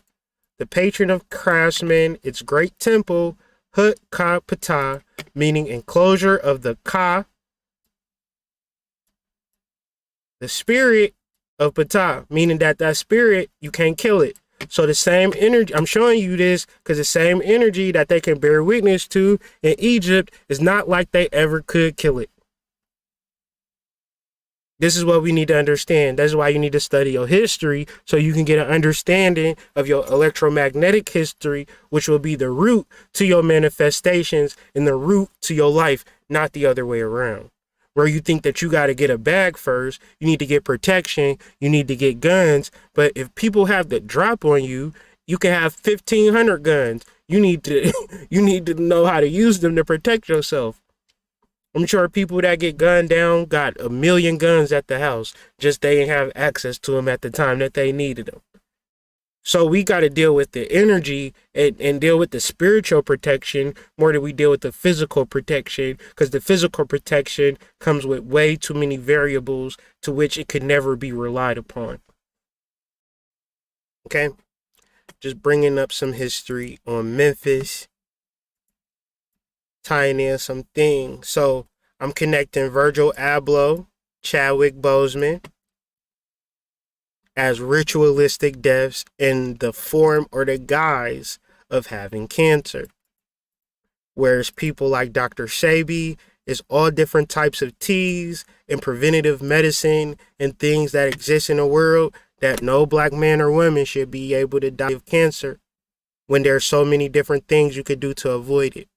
the patron of craftsmen. Its great temple, Hut Ka Ptah, meaning enclosure of the Ka, the spirit of Ptah, meaning that spirit, you can't kill it. So the same energy, I'm showing you this because the same energy that they can bear witness to in Egypt is not like they ever could kill it. This is what we need to understand. That's why you need to study your history, so you can get an understanding of your electromagnetic history, which will be the root to your manifestations and the root to your life, not the other way around. Where you think that you got to get a bag first, you need to get protection, you need to get guns. But if people have the drop on you, you can have 1,500 guns. You need to you need to know how to use them to protect yourself. I'm sure people that get gunned down got 1 million guns at the house, just they didn't have access to them at the time that they needed them. So we got to deal with the energy and deal with the spiritual protection more than we deal with the physical protection, because the physical protection comes with way too many variables to which it could never be relied upon. Okay, just bringing up some history on Memphis, tying in some things. So I'm connecting Virgil Abloh, Chadwick Boseman, as ritualistic deaths in the form or the guise of having cancer. Whereas people like Dr. Sebi is all different types of teas and preventative medicine and things that exist in the world that no black man or woman should be able to die of cancer, when there are so many different things you could do to avoid it.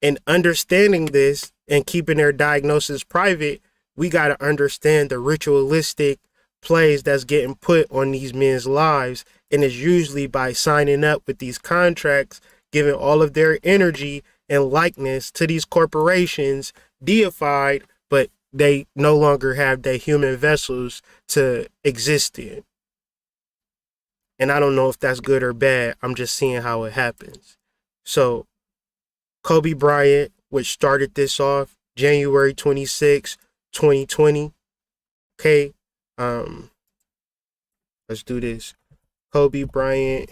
And understanding this and keeping their diagnosis private, we got to understand the ritualistic plays that's getting put on these men's lives, and it's usually by signing up with these contracts, giving all of their energy and likeness to these corporations, deified, but they no longer have their human vessels to exist in. And I don't know if that's good or bad. I'm just seeing how it happens. So Kobe Bryant, which started this off January 26, 2020. Okay. Let's do this. Kobe Bryant,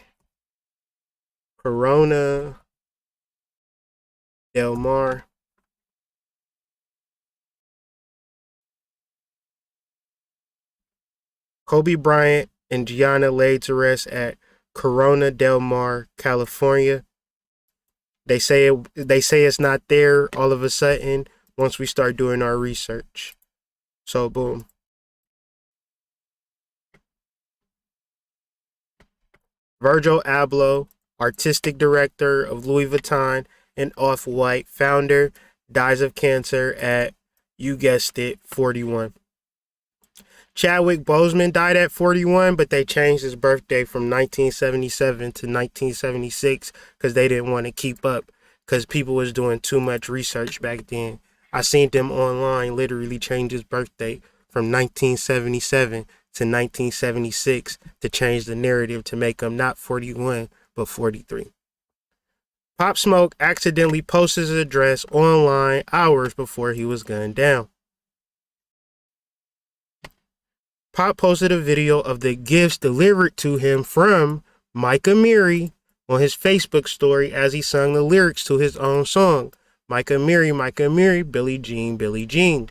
Corona Del Mar. Kobe Bryant and Gianna laid to rest at Corona Del Mar, California. They say it's not there all of a sudden, once we start doing our research. So boom. Virgil Abloh, artistic director of Louis Vuitton and Off-White, founder, dies of cancer at, you guessed it, 41. Chadwick Boseman died at 41, but they changed his birthday from 1977 to 1976 because they didn't want to keep up because people was doing too much research back then. I seen them online literally change his birthday from 1977 to 1976 to change the narrative to make him not 41, but 43. Pop Smoke accidentally posted his address online hours before he was gunned down. Pop posted a video of the gifts delivered to him from Mike AMIRI on his Facebook story as he sung the lyrics to his own song, Mike AMIRI, Billie Jean, Billie Jean.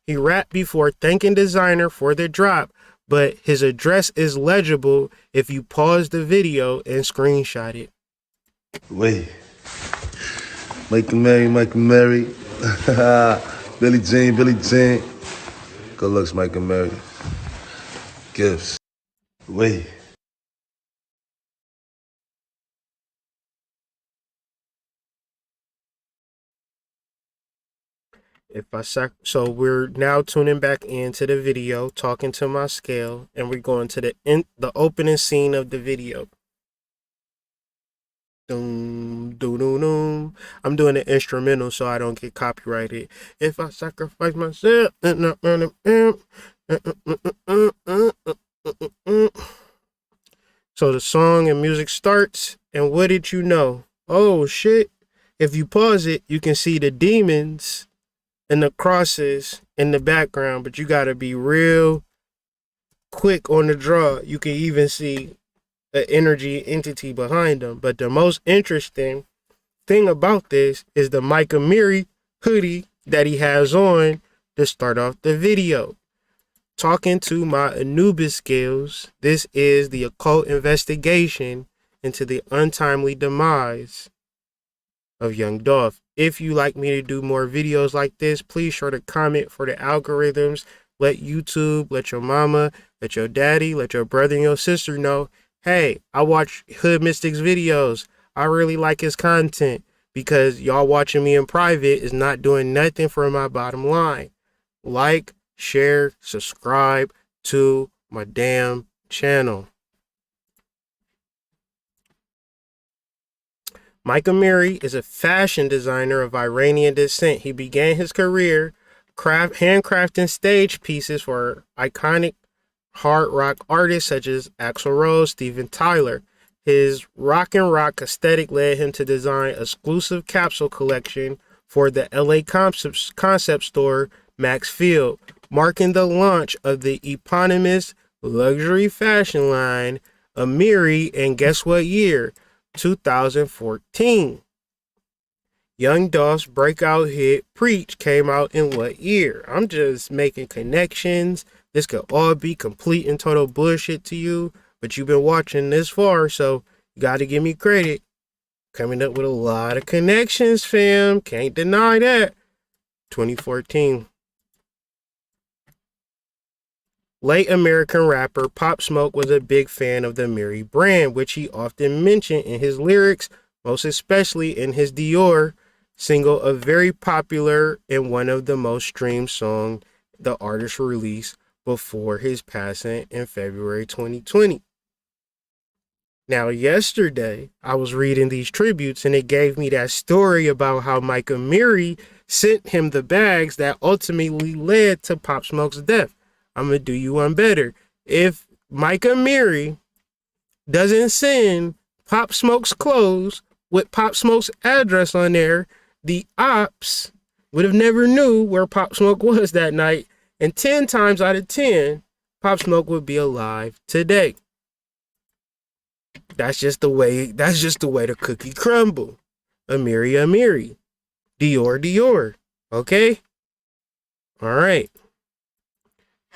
He rapped before thanking designer for the drop, but his address is legible if you pause the video and screenshot it. Wait. Mike AMIRI. Billie Jean, Billie Jean. Good looks, Mike AMIRI. Gifts. Wait. So we're now tuning back into the video, talking to my scale, and we're going to the opening scene of the video. Doom, doom, doom, doom. I'm doing an instrumental so I don't get copyrighted. If I sacrifice myself, so the song and music starts, and what did you know? Oh shit! If you pause it, you can see the demons and the crosses in the background, but you gotta be real quick on the draw. You can even see the energy entity behind them. But the most interesting thing about this is the Mike AMIRI hoodie that he has on to start off the video. Talking to my Anubis Scales, this is the occult investigation into the untimely demise of Young Dolph. If you like me to do more videos like this, please sure to comment for the algorithms. Let YouTube, let your mama, let your daddy, let your brother and your sister know, hey, I watch Hood Mystics videos. I really like his content, because y'all watching me in private is not doing nothing for my bottom line. Like, share, subscribe to my damn channel. Mike AMIRI is a fashion designer of Iranian descent. He began his career handcrafting stage pieces for iconic hard rock artists such as Axl Rose, Steven Tyler. His rock and rock aesthetic led him to design exclusive capsule collection for the LA concept store Max Field, marking the launch of the eponymous luxury fashion line AMIRI, and guess what year? 2014. Young Dolph's breakout hit Preach came out in what year? I'm just making connections. This could all be complete and total bullshit to you, but you've been watching this far, so you got to give me credit. Coming up with a lot of connections, fam. Can't deny that. 2014. Late American rapper Pop Smoke was a big fan of the AMIRI brand, which he often mentioned in his lyrics, most especially in his Dior single, a very popular and one of the most streamed songs the artist released before his passing in February 2020. Now, yesterday, I was reading these tributes and it gave me that story about how Mike AMIRI sent him the bags that ultimately led to Pop Smoke's death. I'm going to do you one better. If Mike AMIRI doesn't send Pop Smoke's clothes with Pop Smoke's address on there, the ops would have never knew where Pop Smoke was that night. And 10 times out of 10, Pop Smoke would be alive today. That's just the way the cookie crumble. AMIRI. Dior. Okay? All right.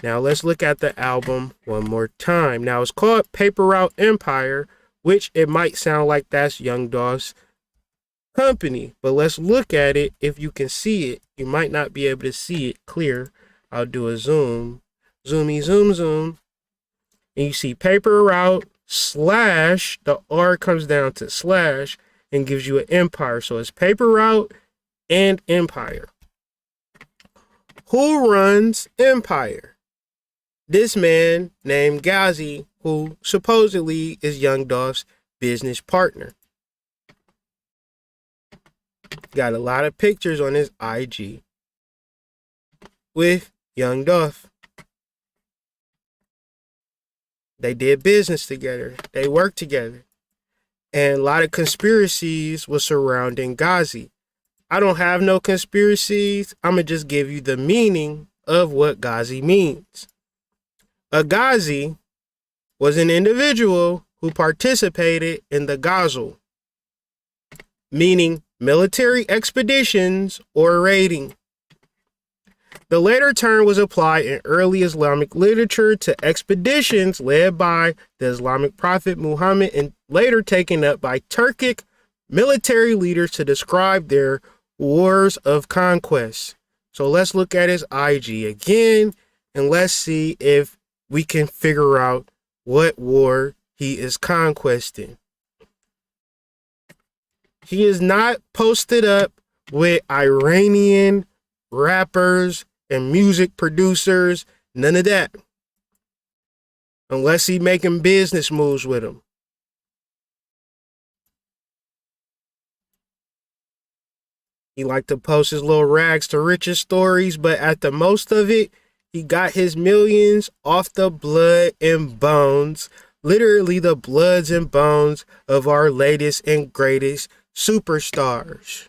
Now let's look at the album one more time. Now it's called Paper Route Empire, which it might sound like that's Young Dolph's company. But let's look at it if you can see it. You might not be able to see it clear. I'll do a zoom. Zoomy, zoom, zoom. And you see paper route slash, the R comes down to slash and gives you an empire. So it's paper route and empire. Who runs empire? This man named GHAZI, who supposedly is Young Dolph's business partner. Got a lot of pictures on his IG with Young Dolph. They did business together. They worked together. And a lot of conspiracies were surrounding GHAZI. I don't have no conspiracies. I'm going to just give you the meaning of what GHAZI means. A GHAZI was an individual who participated in the Ghazal, meaning military expeditions or raiding. The later term was applied in early Islamic literature to expeditions led by the Islamic prophet Muhammad and later taken up by Turkic military leaders to describe their wars of conquest. So let's look at his IG again and let's see if we can figure out what war he is conquesting. He is not posted up with Iranian rappers and music producers, none of that. Unless he making business moves with them. He like to post his little rags to riches stories, but at the most of it, he got his millions off the blood and bones, literally the bloods and bones of our latest and greatest superstars.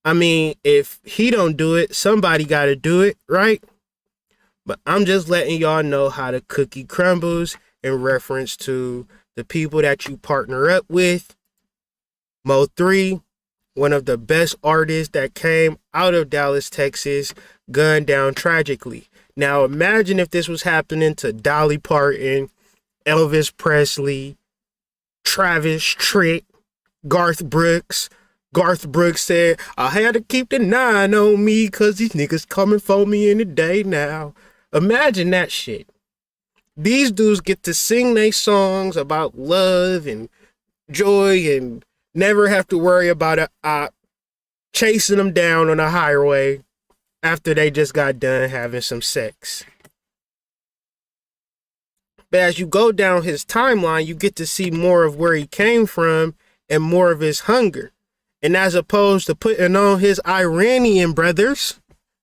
I mean, if he don't do it, somebody got to do it, right? But I'm just letting y'all know how the cookie crumbles in reference to the people that you partner up with. Mo3, one of the best artists that came out of Dallas, Texas, gunned down tragically. Now imagine if this was happening to Dolly Parton, Elvis Presley, Travis Tritt, Garth Brooks. Garth Brooks said, I had to keep the 9 on me because these niggas coming for me in the day now. Imagine that shit. These dudes get to sing their songs about love and joy and never have to worry about a op chasing them down on a highway after they just got done having some sex. But as you go down his timeline, you get to see more of where he came from and more of his hunger. And as opposed to putting on his Iranian brothers,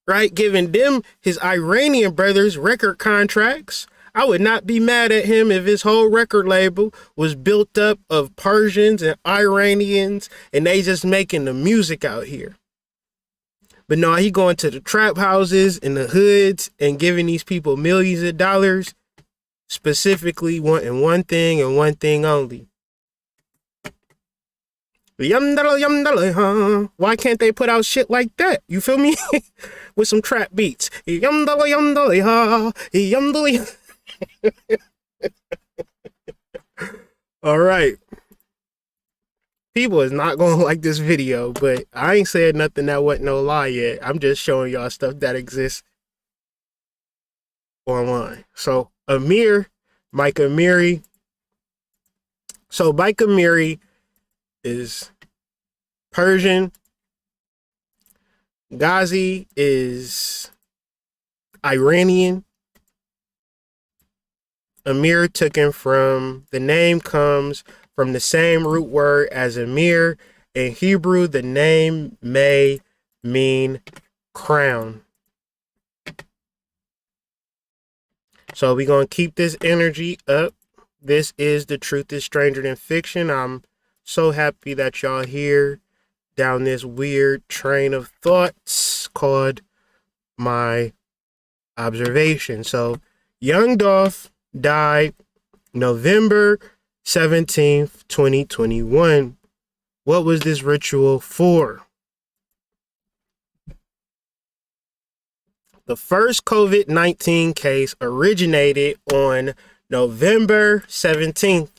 right, giving them his Iranian brothers record contracts, I would not be mad at him if his whole record label was built up of Persians and Iranians and they just making the music out here. But no, he going to the trap houses in the hoods and giving these people millions of dollars, specifically wanting one thing and one thing only. Why can't they put out shit like that? You feel me? With some trap beats. All right. People is not going to like this video, but I ain't said nothing that wasn't no lie yet. I'm just showing y'all stuff that exists online. So AMIR, Mike AMIRI. So Mike AMIRI is Persian. GHAZI is Iranian. AMIR took him from, the name comes from the same root word as AMIR. In Hebrew, the name may mean crown. So we're going to keep this energy up. This is The Truth is Stranger Than Fiction. I'm so happy that y'all here down this weird train of thoughts called my observation. So Young Dolph died November 17th, 2021. What was this ritual for? The first COVID-19 case originated on November 17th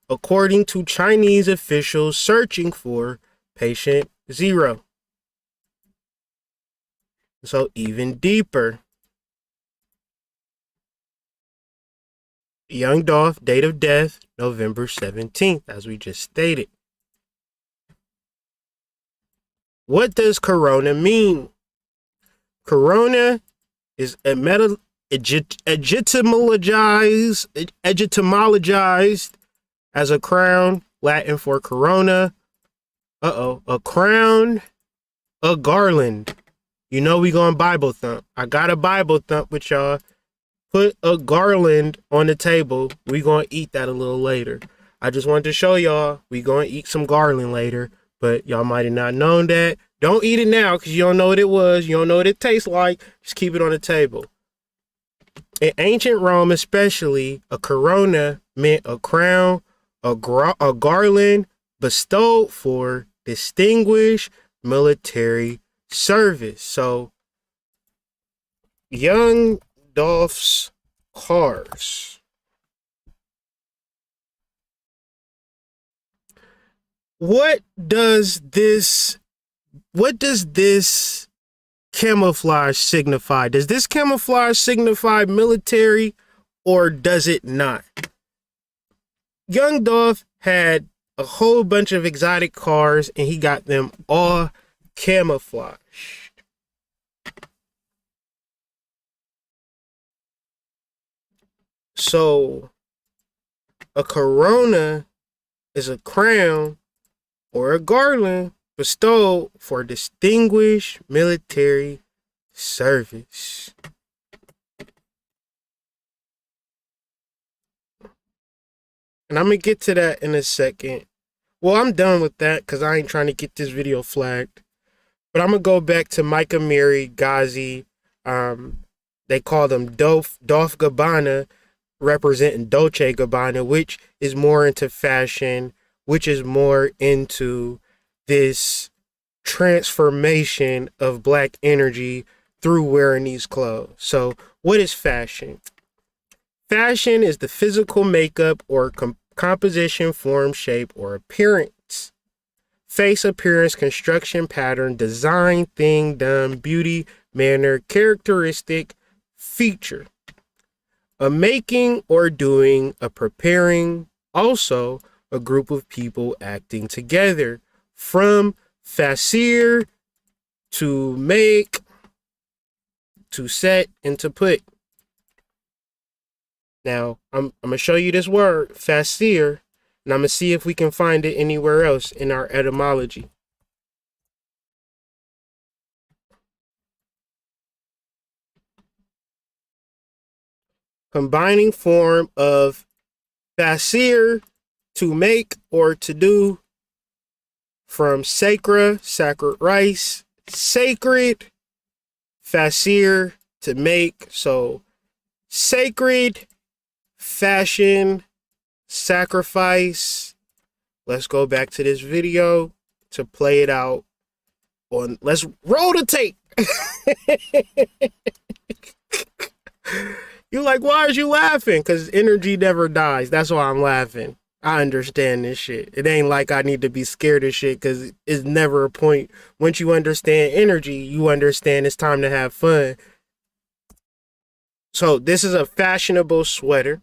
according to Chinese officials searching for patient 0. So even deeper. Young Dolph, date of death, November 17th, as we just stated. What does corona mean? Corona is etimologized as a crown, Latin for corona. A crown, a garland. You know we going Bible thump. I got a Bible thump with y'all. Put a garland on the table. We gonna eat that a little later. I just wanted to show y'all we gonna eat some garland later, but y'all might have not known that. Don't eat it now because you don't know what it was. You don't know what it tastes like. Just keep it on the table. In ancient Rome especially, a corona meant a crown, a garland bestowed for distinguished military service. So, young Dolph's cars. What does this camouflage signify? Does this camouflage signify military or does it not? Young Dolph had a whole bunch of exotic cars and he got them all camouflaged. So a corona is a crown or a garland bestowed for distinguished military service. And I'm going to get to that in a second. Well, I'm done with that because I ain't trying to get this video flagged. But I'm going to go back to AMIRI, GHAZI. They call them Dolph Gabbana, representing Dolce Gabbana, which is more into fashion, which is more into this transformation of black energy through wearing these clothes. So what is fashion? Fashion is the physical makeup or composition, form, shape, or appearance. Face appearance, construction, pattern, design, thing, done, beauty, manner, characteristic, feature. A making or doing, a preparing, also a group of people acting together. From facere, to make, to set, and to put. Now, I'm going to show you this word, facere, and I'm going to see if we can find it anywhere else in our etymology. Combining form of facere, to make or to do, from sacra, sacred rice, sacred, facere, to make. So sacred, fashion, sacrifice. Let's go back to this video to play it out on. Let's roll the tape. You like, why is you laughing? Because energy never dies. That's why I'm laughing. I understand this shit. It ain't like I need to be scared of shit because it's never a point. Once you understand energy, you understand it's time to have fun. So this is a fashionable sweater.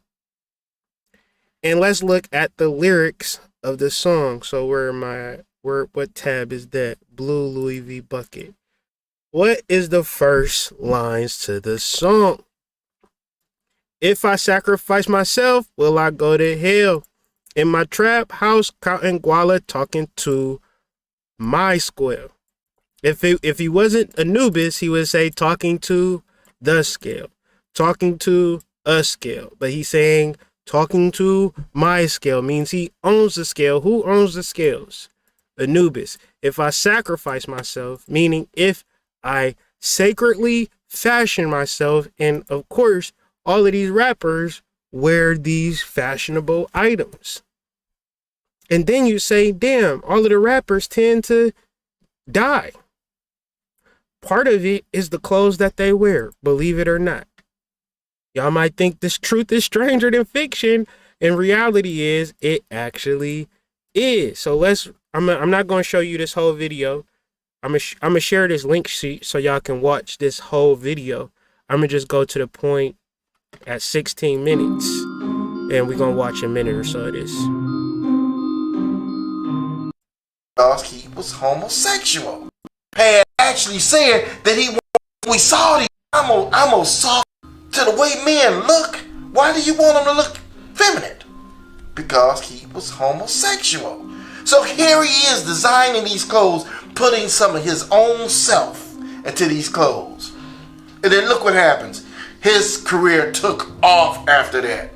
And let's look at the lyrics of the song. So where am I at? What tab is that? Blue Louis V bucket. What is the first lines to the song? If I sacrifice myself, will I go to hell? In my trap house, counting guala, talking to my square. If he wasn't Anubis, he would say talking to the scale, talking to a scale. But he's saying talking to my scale means he owns the scale. Who owns the scales? Anubis. If I sacrifice myself, meaning if I sacredly fashion myself, and of course, all of these rappers wear these fashionable items. And then you say, damn, all of the rappers tend to die. Part of it is the clothes that they wear, believe it or not. Y'all might think this truth is stranger than fiction. And reality is, it actually is. So I'm not going to show you this whole video. I'm gonna share this link sheet so y'all can watch this whole video. I'm gonna just go to the point at 16 minutes, and we're gonna watch a minute or so of this. He was homosexual. Had actually said that we saw the I'm gonna soft to the way men look. Why do you want him to look feminine? Because he was homosexual. So here he is designing these clothes, putting some of his own self into these clothes. And then look what happens. His career took off after that.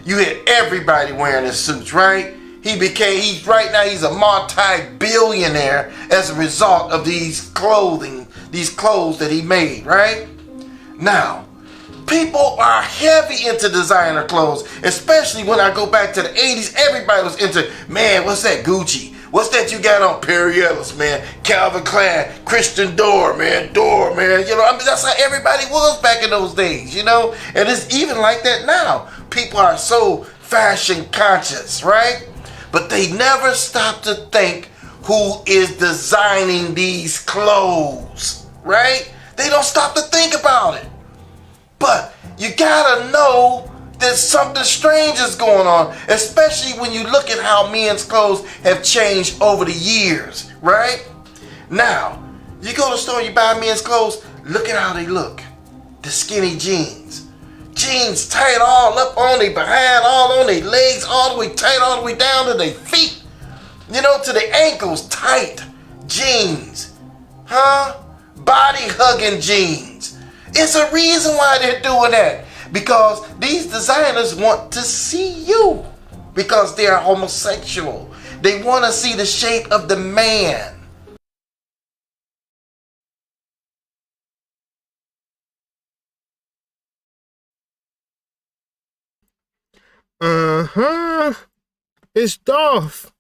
You had everybody wearing his suits, right? Right now he's a multi-billionaire as a result of these clothes that he made, right? Now, people are heavy into designer clothes, especially when I go back to the 80s. Everybody was into, man, what's that Gucci? What's that you got on? Perriellis, man. Calvin Klein, Christian Dior, man. You know, I mean, that's how everybody was back in those days, you know? And it's even like that now. People are so fashion conscious, right? But they never stop to think who is designing these clothes, right? They don't stop to think about it. But you gotta know that something strange is going on, especially when you look at how men's clothes have changed over the years, right? Now, you go to the store and you buy men's clothes, look at how they look. The skinny jeans. Jeans tight all up on their behind, all on their legs, all the way tight, all the way down to their feet. You know, to their ankles, tight jeans. Body hugging jeans. It's a reason why they're doing that. Because these designers want to see you. Because they are homosexual. They want to see the shape of the man. It's Dolph.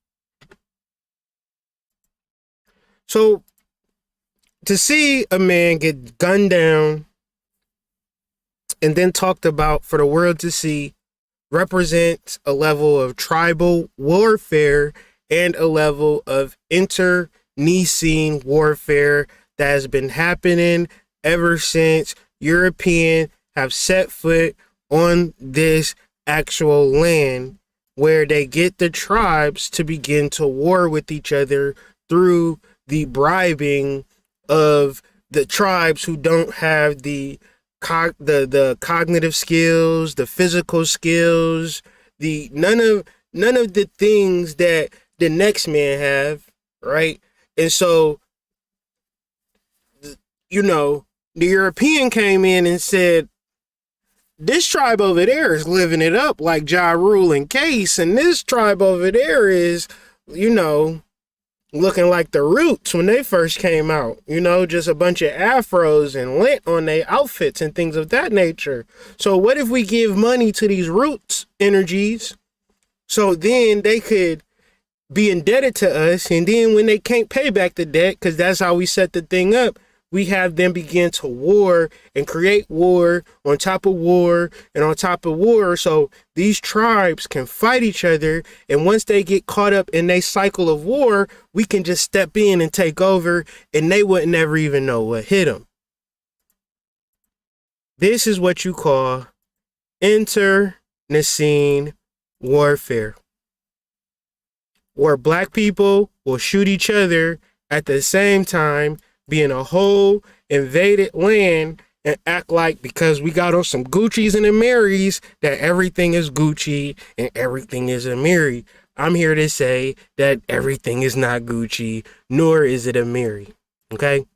So, to see a man get gunned down and then talked about for the world to see represents a level of tribal warfare and a level of internecine warfare that has been happening ever since Europeans have set foot on this actual land, where they get the tribes to begin to war with each other through the bribing of the tribes who don't have the cognitive skills, the physical skills, none of the things that the next man have, right? And so, you know, the European came in and said, this tribe over there is living it up like Ja Rule and Case, and this tribe over there is, you know, looking like the Roots when they first came out, you know, just a bunch of afros and lint on their outfits and things of that nature. So what if we give money to these Roots energies so then they could be indebted to us, and then when they can't pay back the debt, because that's how we set the thing up, we have them begin to war and create war on top of war and on top of war. So these tribes can fight each other. And once they get caught up in a cycle of war, we can just step in and take over, and they wouldn't never even know what hit them. This is what you call internecine warfare, where black people will shoot each other at the same time, be in a whole invaded land, and act like because we got on some Gucci's and AMIRIs that everything is Gucci and everything is AMIRI. I'm here to say that everything is not Gucci, nor is it AMIRI. Okay?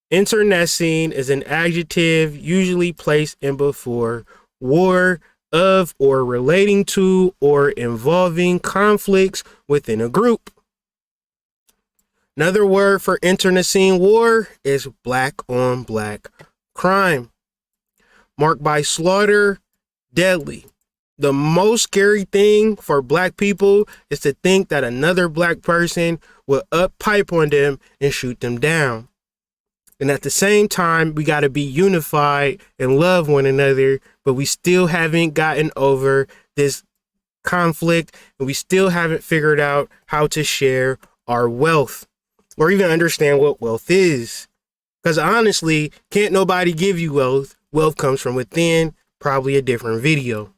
Internecine is an adjective usually placed in before war of or relating to or involving conflicts within a group. Another word for internecine war is black on black crime, marked by slaughter, deadly. The most scary thing for black people is to think that another black person will up pipe on them and shoot them down. And at the same time, we got to be unified and love one another, but we still haven't gotten over this conflict, and we still haven't figured out how to share our wealth or even understand what wealth is. Because honestly, can't nobody give you wealth. Wealth comes from within, probably a different video.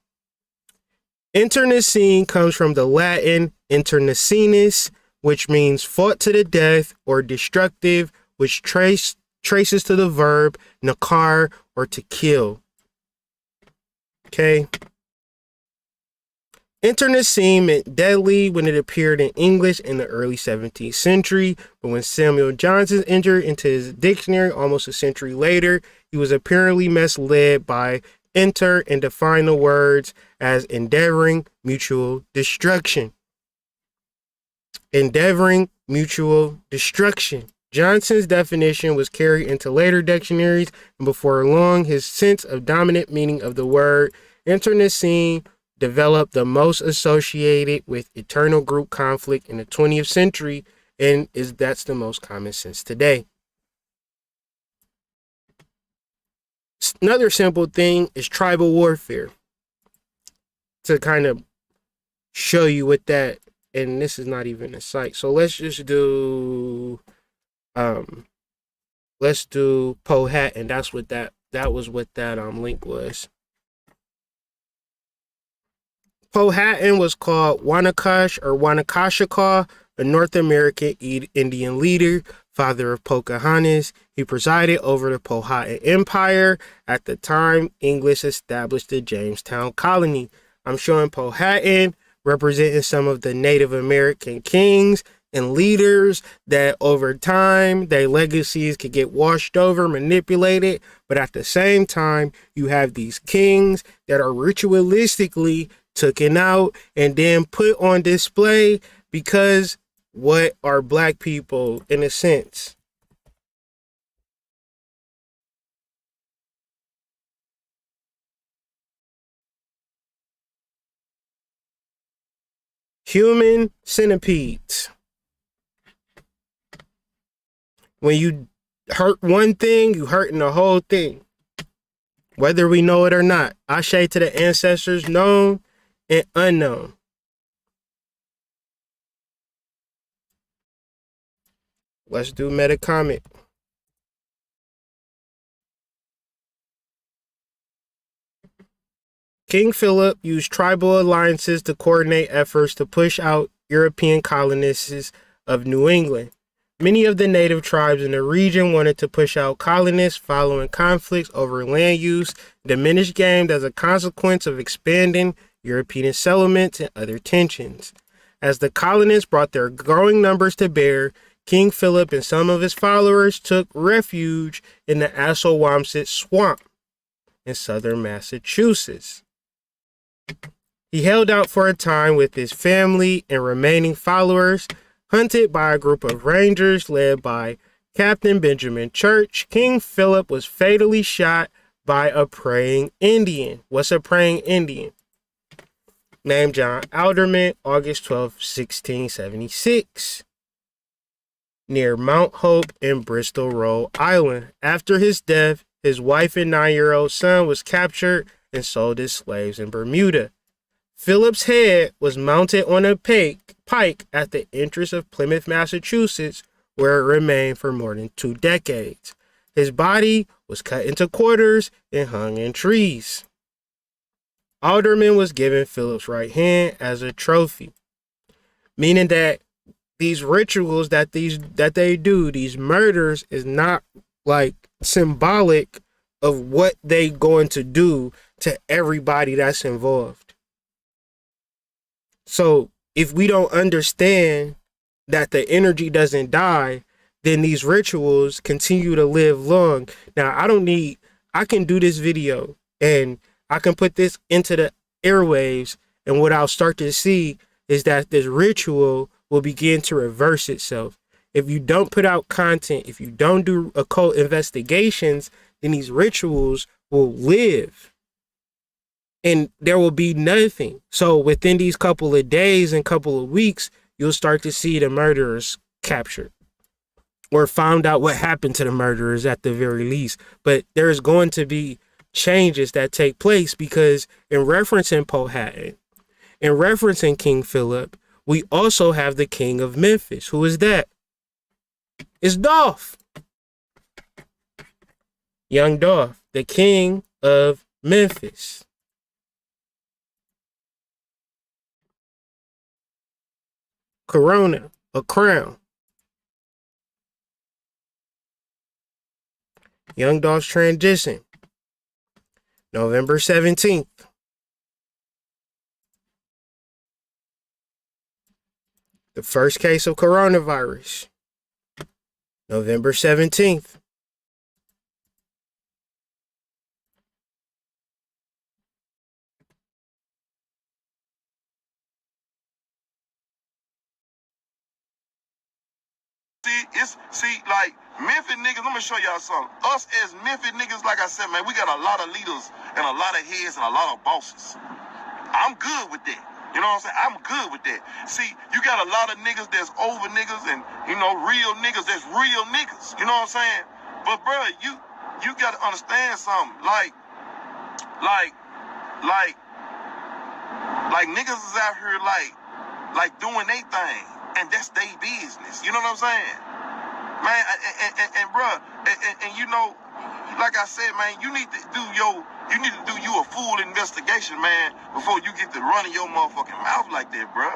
Internecine comes from the Latin internecinus, which means fought to the death or destructive, which traces to the verb nakar or to kill. Okay. Internecine meant deadly when it appeared in English in the early 17th century, but when Samuel Johnson entered into his dictionary almost a century later, he was apparently misled by enter and defined the words as endeavoring mutual destruction. Endeavoring mutual destruction. Johnson's definition was carried into later dictionaries, and before long, his sense of dominant meaning of the word internecine developed, the most associated with eternal group conflict in the 20th century, and that's the most common sense today. Another simple thing is tribal warfare. To kind of show you what that, and this is not even a site. So let's just do Powhatan. That's what that was what that link was. Powhatan was called Wanakash or Wanakashika, a North American Indian leader, father of Pocahontas. He presided over the Powhatan Empire. At the time, English established the Jamestown colony. I'm showing Powhatan representing some of the Native American kings and leaders that over time, their legacies could get washed over, manipulated. But at the same time, you have these kings that are ritualistically taken out and then put on display because what are black people in a sense? Human centipedes. When you hurt one thing, you hurting the whole thing. Whether we know it or not. Ashe to the ancestors known and unknown. Let's do meta comment. King Philip used tribal alliances to coordinate efforts to push out European colonists of New England. Many of the native tribes in the region wanted to push out colonists following conflicts over land use, diminished game as a consequence of expanding European settlements and other tensions. As the colonists brought their growing numbers to bear, King Philip and some of his followers took refuge in the Assawamsett Swamp in southern Massachusetts. He held out for a time with his family and remaining followers. Hunted by a group of rangers led by Captain Benjamin Church, King Philip was fatally shot by a praying Indian. What's a praying Indian? Named John Alderman, August 12, 1676, near Mount Hope in Bristol, Rhode Island. After his death, his wife and 9-year-old son was captured and sold as slaves in Bermuda. Philip's head was mounted on a pike at the entrance of Plymouth, Massachusetts, where it remained for more than 2 decades. His body was cut into quarters and hung in trees. Alderman was given Philip's right hand as a trophy, meaning that these rituals that they do, these murders, is not like symbolic of what they going to do to everybody that's involved. So if we don't understand that the energy doesn't die, then these rituals continue to live long. Now, I can do this video and I can put this into the airwaves, and what I'll start to see is that this ritual will begin to reverse itself. If you don't put out content, if you don't do occult investigations, then these rituals will live. And there will be nothing. So within these couple of days and couple of weeks, you'll start to see the murderers captured or found out what happened to the murderers at the very least. But there's going to be changes that take place because in referencing Powhatan, In referencing King Philip, we also have the king of Memphis. Who is that? It's Dolph. Young Dolph, the king of Memphis. Corona, a crown. Young Dolph's transition, November 17th. The first case of coronavirus, November 17th. Like Memphis niggas, let me show y'all something. Us as Memphis niggas, like I said, man, we got a lot of leaders and a lot of heads and a lot of bosses. I'm good with that. You know what I'm saying? I'm good with that. See, you got a lot of niggas that's over niggas and, you know, real niggas that's real niggas. You know what I'm saying? But, bro, you got to understand something. Like niggas is out here, like doing their thing. And that's their business. You know what I'm saying? Man, and bro, and you know, like I said, man, you need to do you a full investigation, man, before you get to running your motherfucking mouth like that, bro.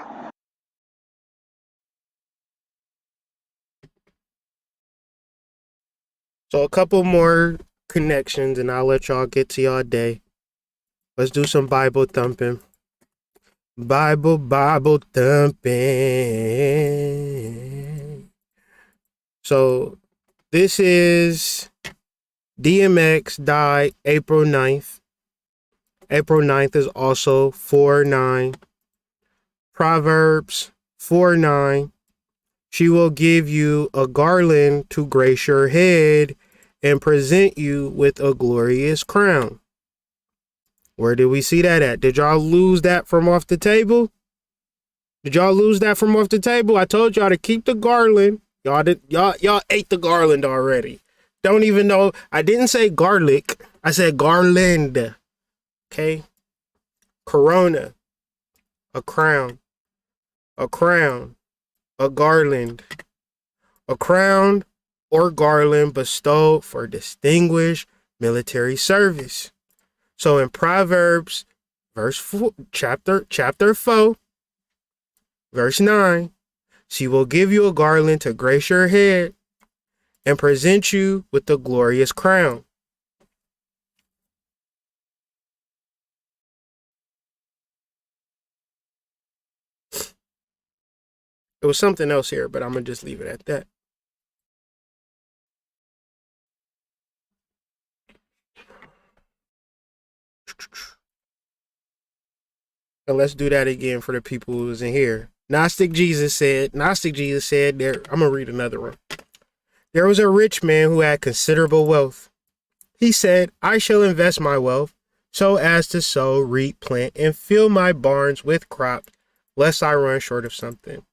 So a couple more connections and I'll let y'all get to y'all day. Let's do some Bible thumping. Bible thumping. So this is DMX died April 9th. April 9th is also 4-9. Proverbs 4-9. She will give you a garland to grace your head and present you with a glorious crown. Where did we see that at? Did y'all lose that from off the table? Did y'all lose that from off the table? I told y'all to keep the garland. Y'all ate the garland already. Don't even know. I didn't say garlic. I said garland. Okay? Corona. A crown. A crown. A garland. A crown or garland bestowed for distinguished military service. So in Proverbs, verse 4, chapter 4, verse 9, she will give you a garland to grace your head and present you with the glorious crown. It was something else here, but I'm going to just leave it at that. And let's do that again for the people who was in here. Gnostic Jesus said there, I'm going to read another one. There was a rich man who had considerable wealth. He said, I shall invest my wealth so as to sow, reap, plant, and fill my barns with crops, lest I run short of something.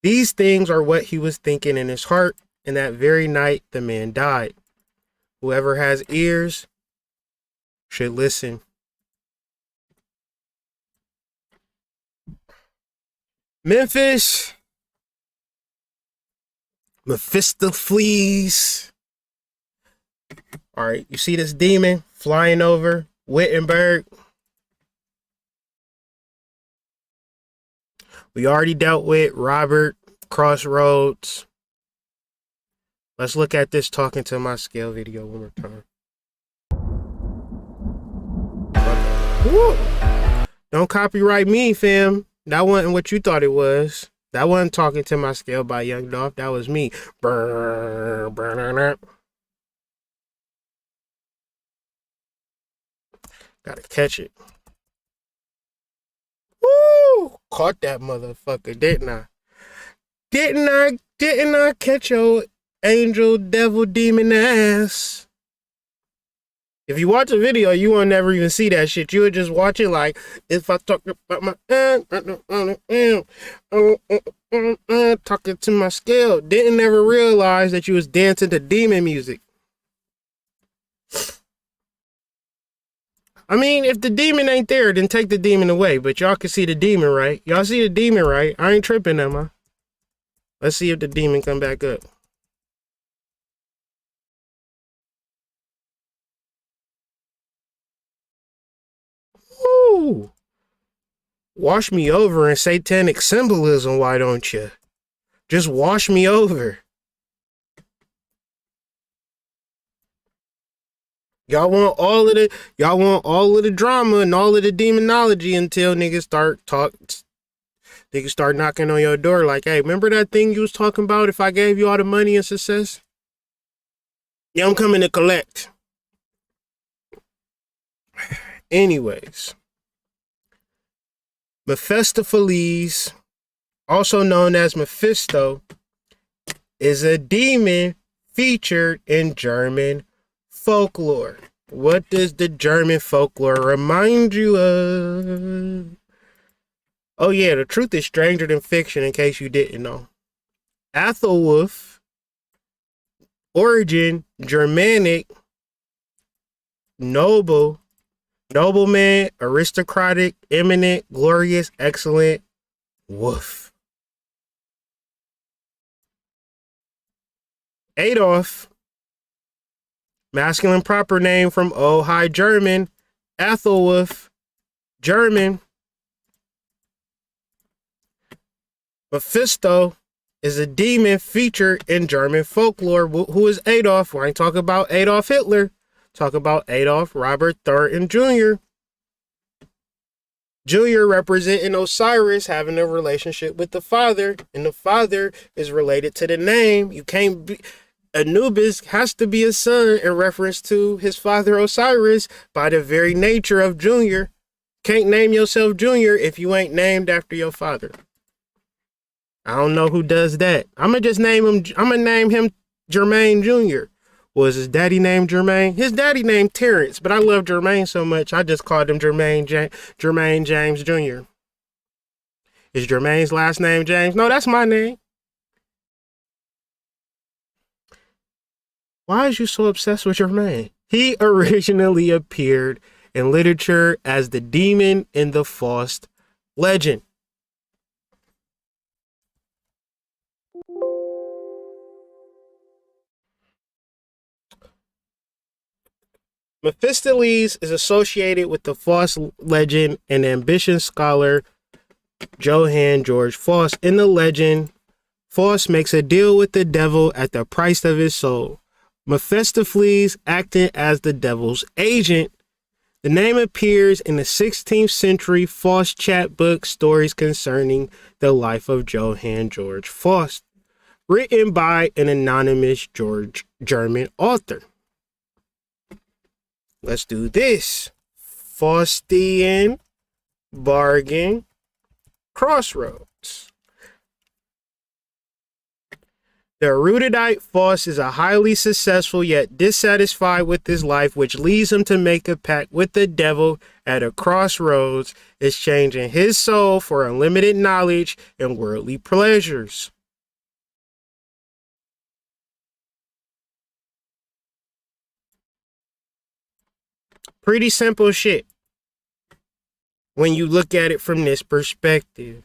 These things are what he was thinking in his heart, and that very night the man died. Whoever has ears should listen. Memphis, Mephistopheles. All right, you see this demon flying over Wittenberg? We already dealt with Robert, Crossroads. Let's look at this talking to my scale video one more time. Woo! Don't copyright me, fam. That wasn't what you thought it was. That wasn't talking to my scale by Young Dolph. That was me. Brr, brr, brr, brr. Gotta catch it. Woo! Caught that motherfucker, didn't I? Didn't I catch your angel, devil, demon ass? If you watch a video, you won't never even see that shit. You would just watch it like, if I talk about my talking to my scale. Didn't ever realize that you was dancing to demon music. I mean, if the demon ain't there, then take the demon away. But y'all can see the demon, right? Y'all see the demon, right? I ain't tripping, am I? Let's see if the demon come back up. Ooh. Wash me over in satanic symbolism, why don't you? Just wash me over. Y'all want all of the drama and all of the demonology until niggas start knocking on your door like, hey, remember that thing you was talking about if I gave you all the money and success? Yeah, I'm coming to collect. Anyways. Mephistopheles, also known as Mephisto, is a demon featured in German folklore. What does the German folklore remind you of? Oh yeah, the truth is stranger than fiction, in case you didn't know. Athalwolf, origin, Germanic, nobleman, aristocratic, eminent, glorious, excellent, wolf. Adolph, masculine proper name from Old High German, Athalwolf, German. Mephisto is a demon featured in German folklore. Who is Adolf? We ain't talking about Adolf Hitler. Talk about Adolf Robert Thorton Jr. Jr. representing Osiris having a relationship with the father, and the father is related to the name. You can't be... Anubis has to be a son in reference to his father Osiris by the very nature of Junior. Can't name yourself Junior if you ain't named after your father. I don't know who does that. I'm gonna name him Jermaine Jr. Was his daddy named Jermaine? His daddy named Terrence, but I love Jermaine so much I just called him Jermaine James Jr. Is Jermaine's last name James? No, that's my name. Why is you so obsessed with Jermaine? He originally appeared in literature as the demon in the Faust legend. Mephistopheles is associated with the Faust legend and ambitious scholar Johann Georg Faust. In the legend, Faust makes a deal with the devil at the price of his soul. Mephistopheles acting as the devil's agent. The name appears in the 16th century Faust chapbook stories concerning the life of Johann Georg Faust, written by an anonymous German author. Let's do this. Faustian bargain crossroads. The erudite Faust is a highly successful yet dissatisfied with his life, which leads him to make a pact with the devil at a crossroads, exchanging his soul for unlimited knowledge and worldly pleasures. Pretty simple shit when you look at it from this perspective.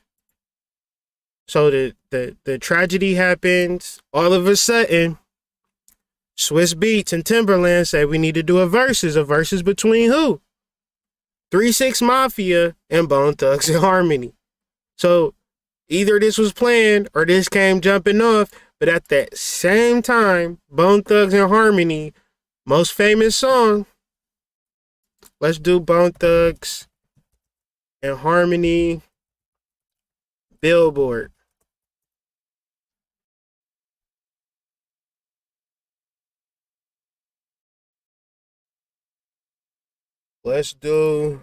So the tragedy happens. All of a sudden, Swiss Beats and Timberland say we need to do a versus. A versus between who? 3-6 Mafia and Bone Thugs and Harmony. So either this was planned or this came jumping off. But at that same time, Bone Thugs and Harmony, most famous song. Let's do Bone Thugs and Harmony Billboard. Let's do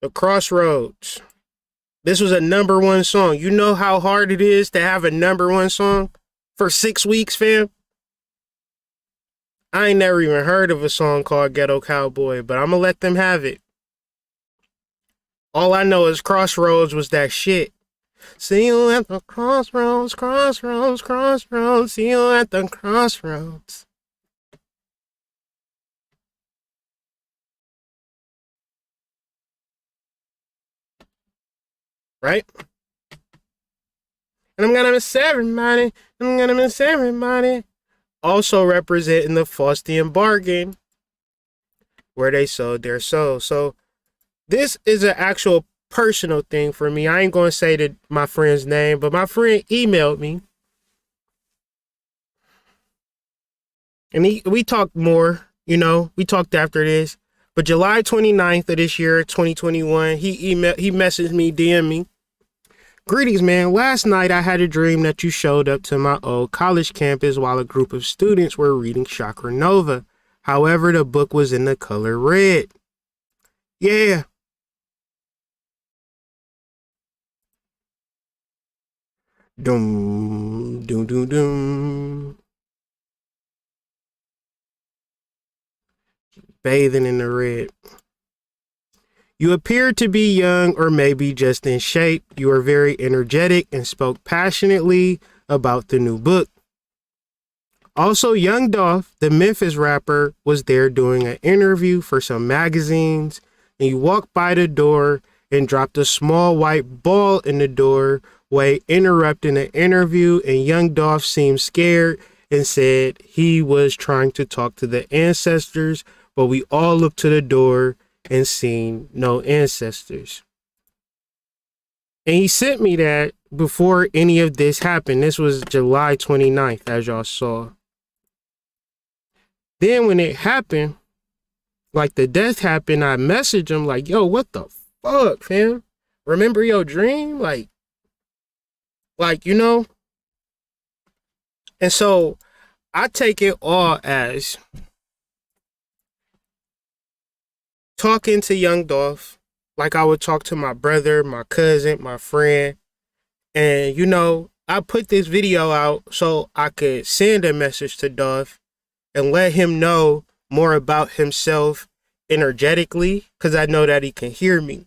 the Crossroads. This was a #1 song. You know how hard it is to have a #1 song for 6 weeks, fam? I ain't never even heard of a song called Ghetto Cowboy, but I'm gonna let them have it. All I know is Crossroads was that shit. See you at the crossroads, crossroads, crossroads. See you at the crossroads. Right? And I'm gonna miss everybody. I'm gonna miss everybody. Also representing the Faustian bargain, where they sold their soul. So this is an actual personal thing for me. I ain't gonna say my friend's name, but my friend emailed me. And we talked more, you know, we talked after this. But July 29th of this year, 2021, he messaged me, DM me. Greetings, man. Last night I had a dream that you showed up to my old college campus while a group of students were reading Chakra Nova. However, the book was in the color red. Yeah. Doom, doom, doom, doom. Bathing in the red. You appeared to be young or maybe just in shape. You were very energetic and spoke passionately about the new book. Also, Young Dolph, the Memphis rapper, was there doing an interview for some magazines, and you walked by the door and dropped a small white ball in the doorway, interrupting the interview, and Young Dolph seemed scared and said he was trying to talk to the ancestors, but we all looked to the door and seen no ancestors. And he sent me that before any of this happened. This was July 29th, as y'all saw. Then when it happened, like the death happened, I messaged him like, yo, what the fuck, fam? Remember your dream? Like, you know? And so I take it all as talking to Young Dolph like I would talk to my brother, my cousin, my friend. And, you know, I put this video out so I could send a message to Dolph and let him know more about himself energetically, because I know that he can hear me.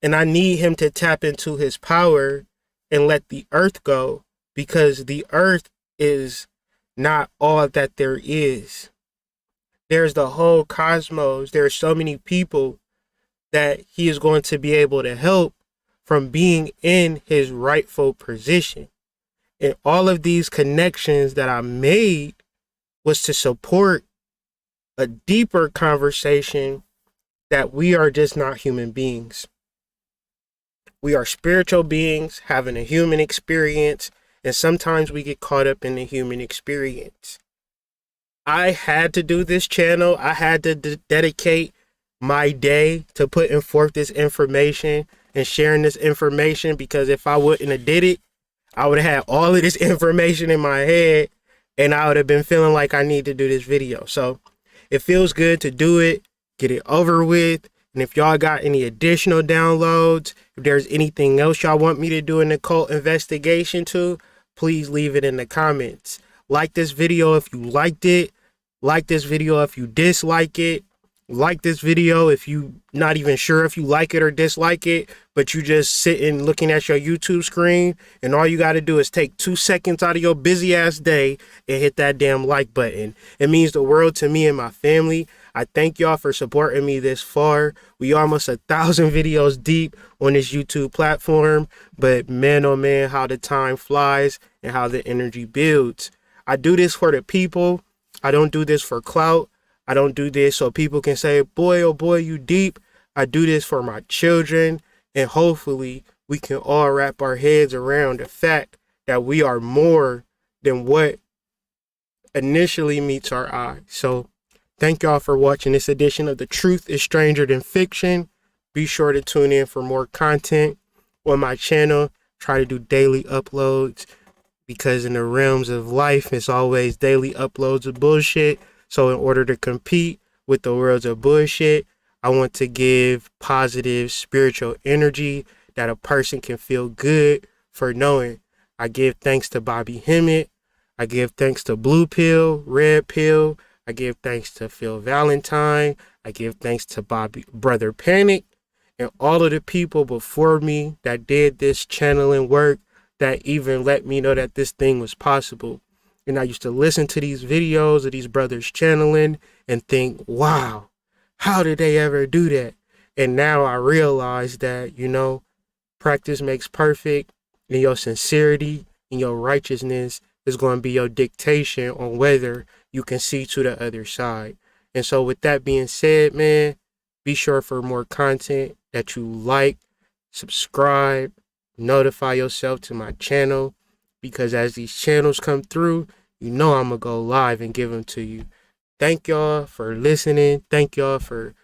And I need him to tap into his power and let the earth go, because the earth is not all that there is. There's the whole cosmos. There are so many people that he is going to be able to help from being in his rightful position. And all of these connections that I made was to support a deeper conversation that we are just not human beings. We are spiritual beings having a human experience, and sometimes we get caught up in the human experience. I had to do this channel. I had to dedicate my day to putting forth this information and sharing this information, because if I wouldn't have did it, I would have had all of this information in my head and I would have been feeling like I need to do this video. So it feels good to do it, get it over with. And if y'all got any additional downloads, if there's anything else y'all want me to do an occult investigation to, please leave it in the comments. Like this video if you liked it. Like this video if you dislike it. Like this video if you not even sure if you like it or dislike it, but you just sitting looking at your YouTube screen and all you got to do is take 2 seconds out of your busy ass day and hit that damn like button. It means the world to me and my family. I thank y'all for supporting me this far. We almost 1,000 videos deep on this YouTube platform, but man, oh man, how the time flies and how the energy builds. I do this for the people. I don't do this for clout. I don't do this so people can say, boy, oh boy, you deep. I do this for my children, and hopefully we can all wrap our heads around the fact that we are more than what initially meets our eye. So thank y'all for watching this edition of The Truth is Stranger Than Fiction. Be sure to tune in for more content on my channel. Try to do daily uploads, because in the realms of life, it's always daily uploads of bullshit. So in order to compete with the worlds of bullshit, I want to give positive spiritual energy that a person can feel good for knowing. I give thanks to Bobby Hemmett. I give thanks to Blue Pill, Red Pill. I give thanks to Phil Valentine. I give thanks to Brother Panic. and all of the people before me that did this channeling work, that even let me know that this thing was possible. And I used to listen to these videos of these brothers channeling and think, wow, how did they ever do that? And now I realize that, you know, practice makes perfect, and your sincerity and your righteousness is going to be your dictation on whether you can see to the other side. And so with that being said, man, be sure for more content that you like, subscribe, notify yourself to my channel, because as these channels come through, you know I'm going to go live and give them to you. Thank y'all for listening. Thank y'all for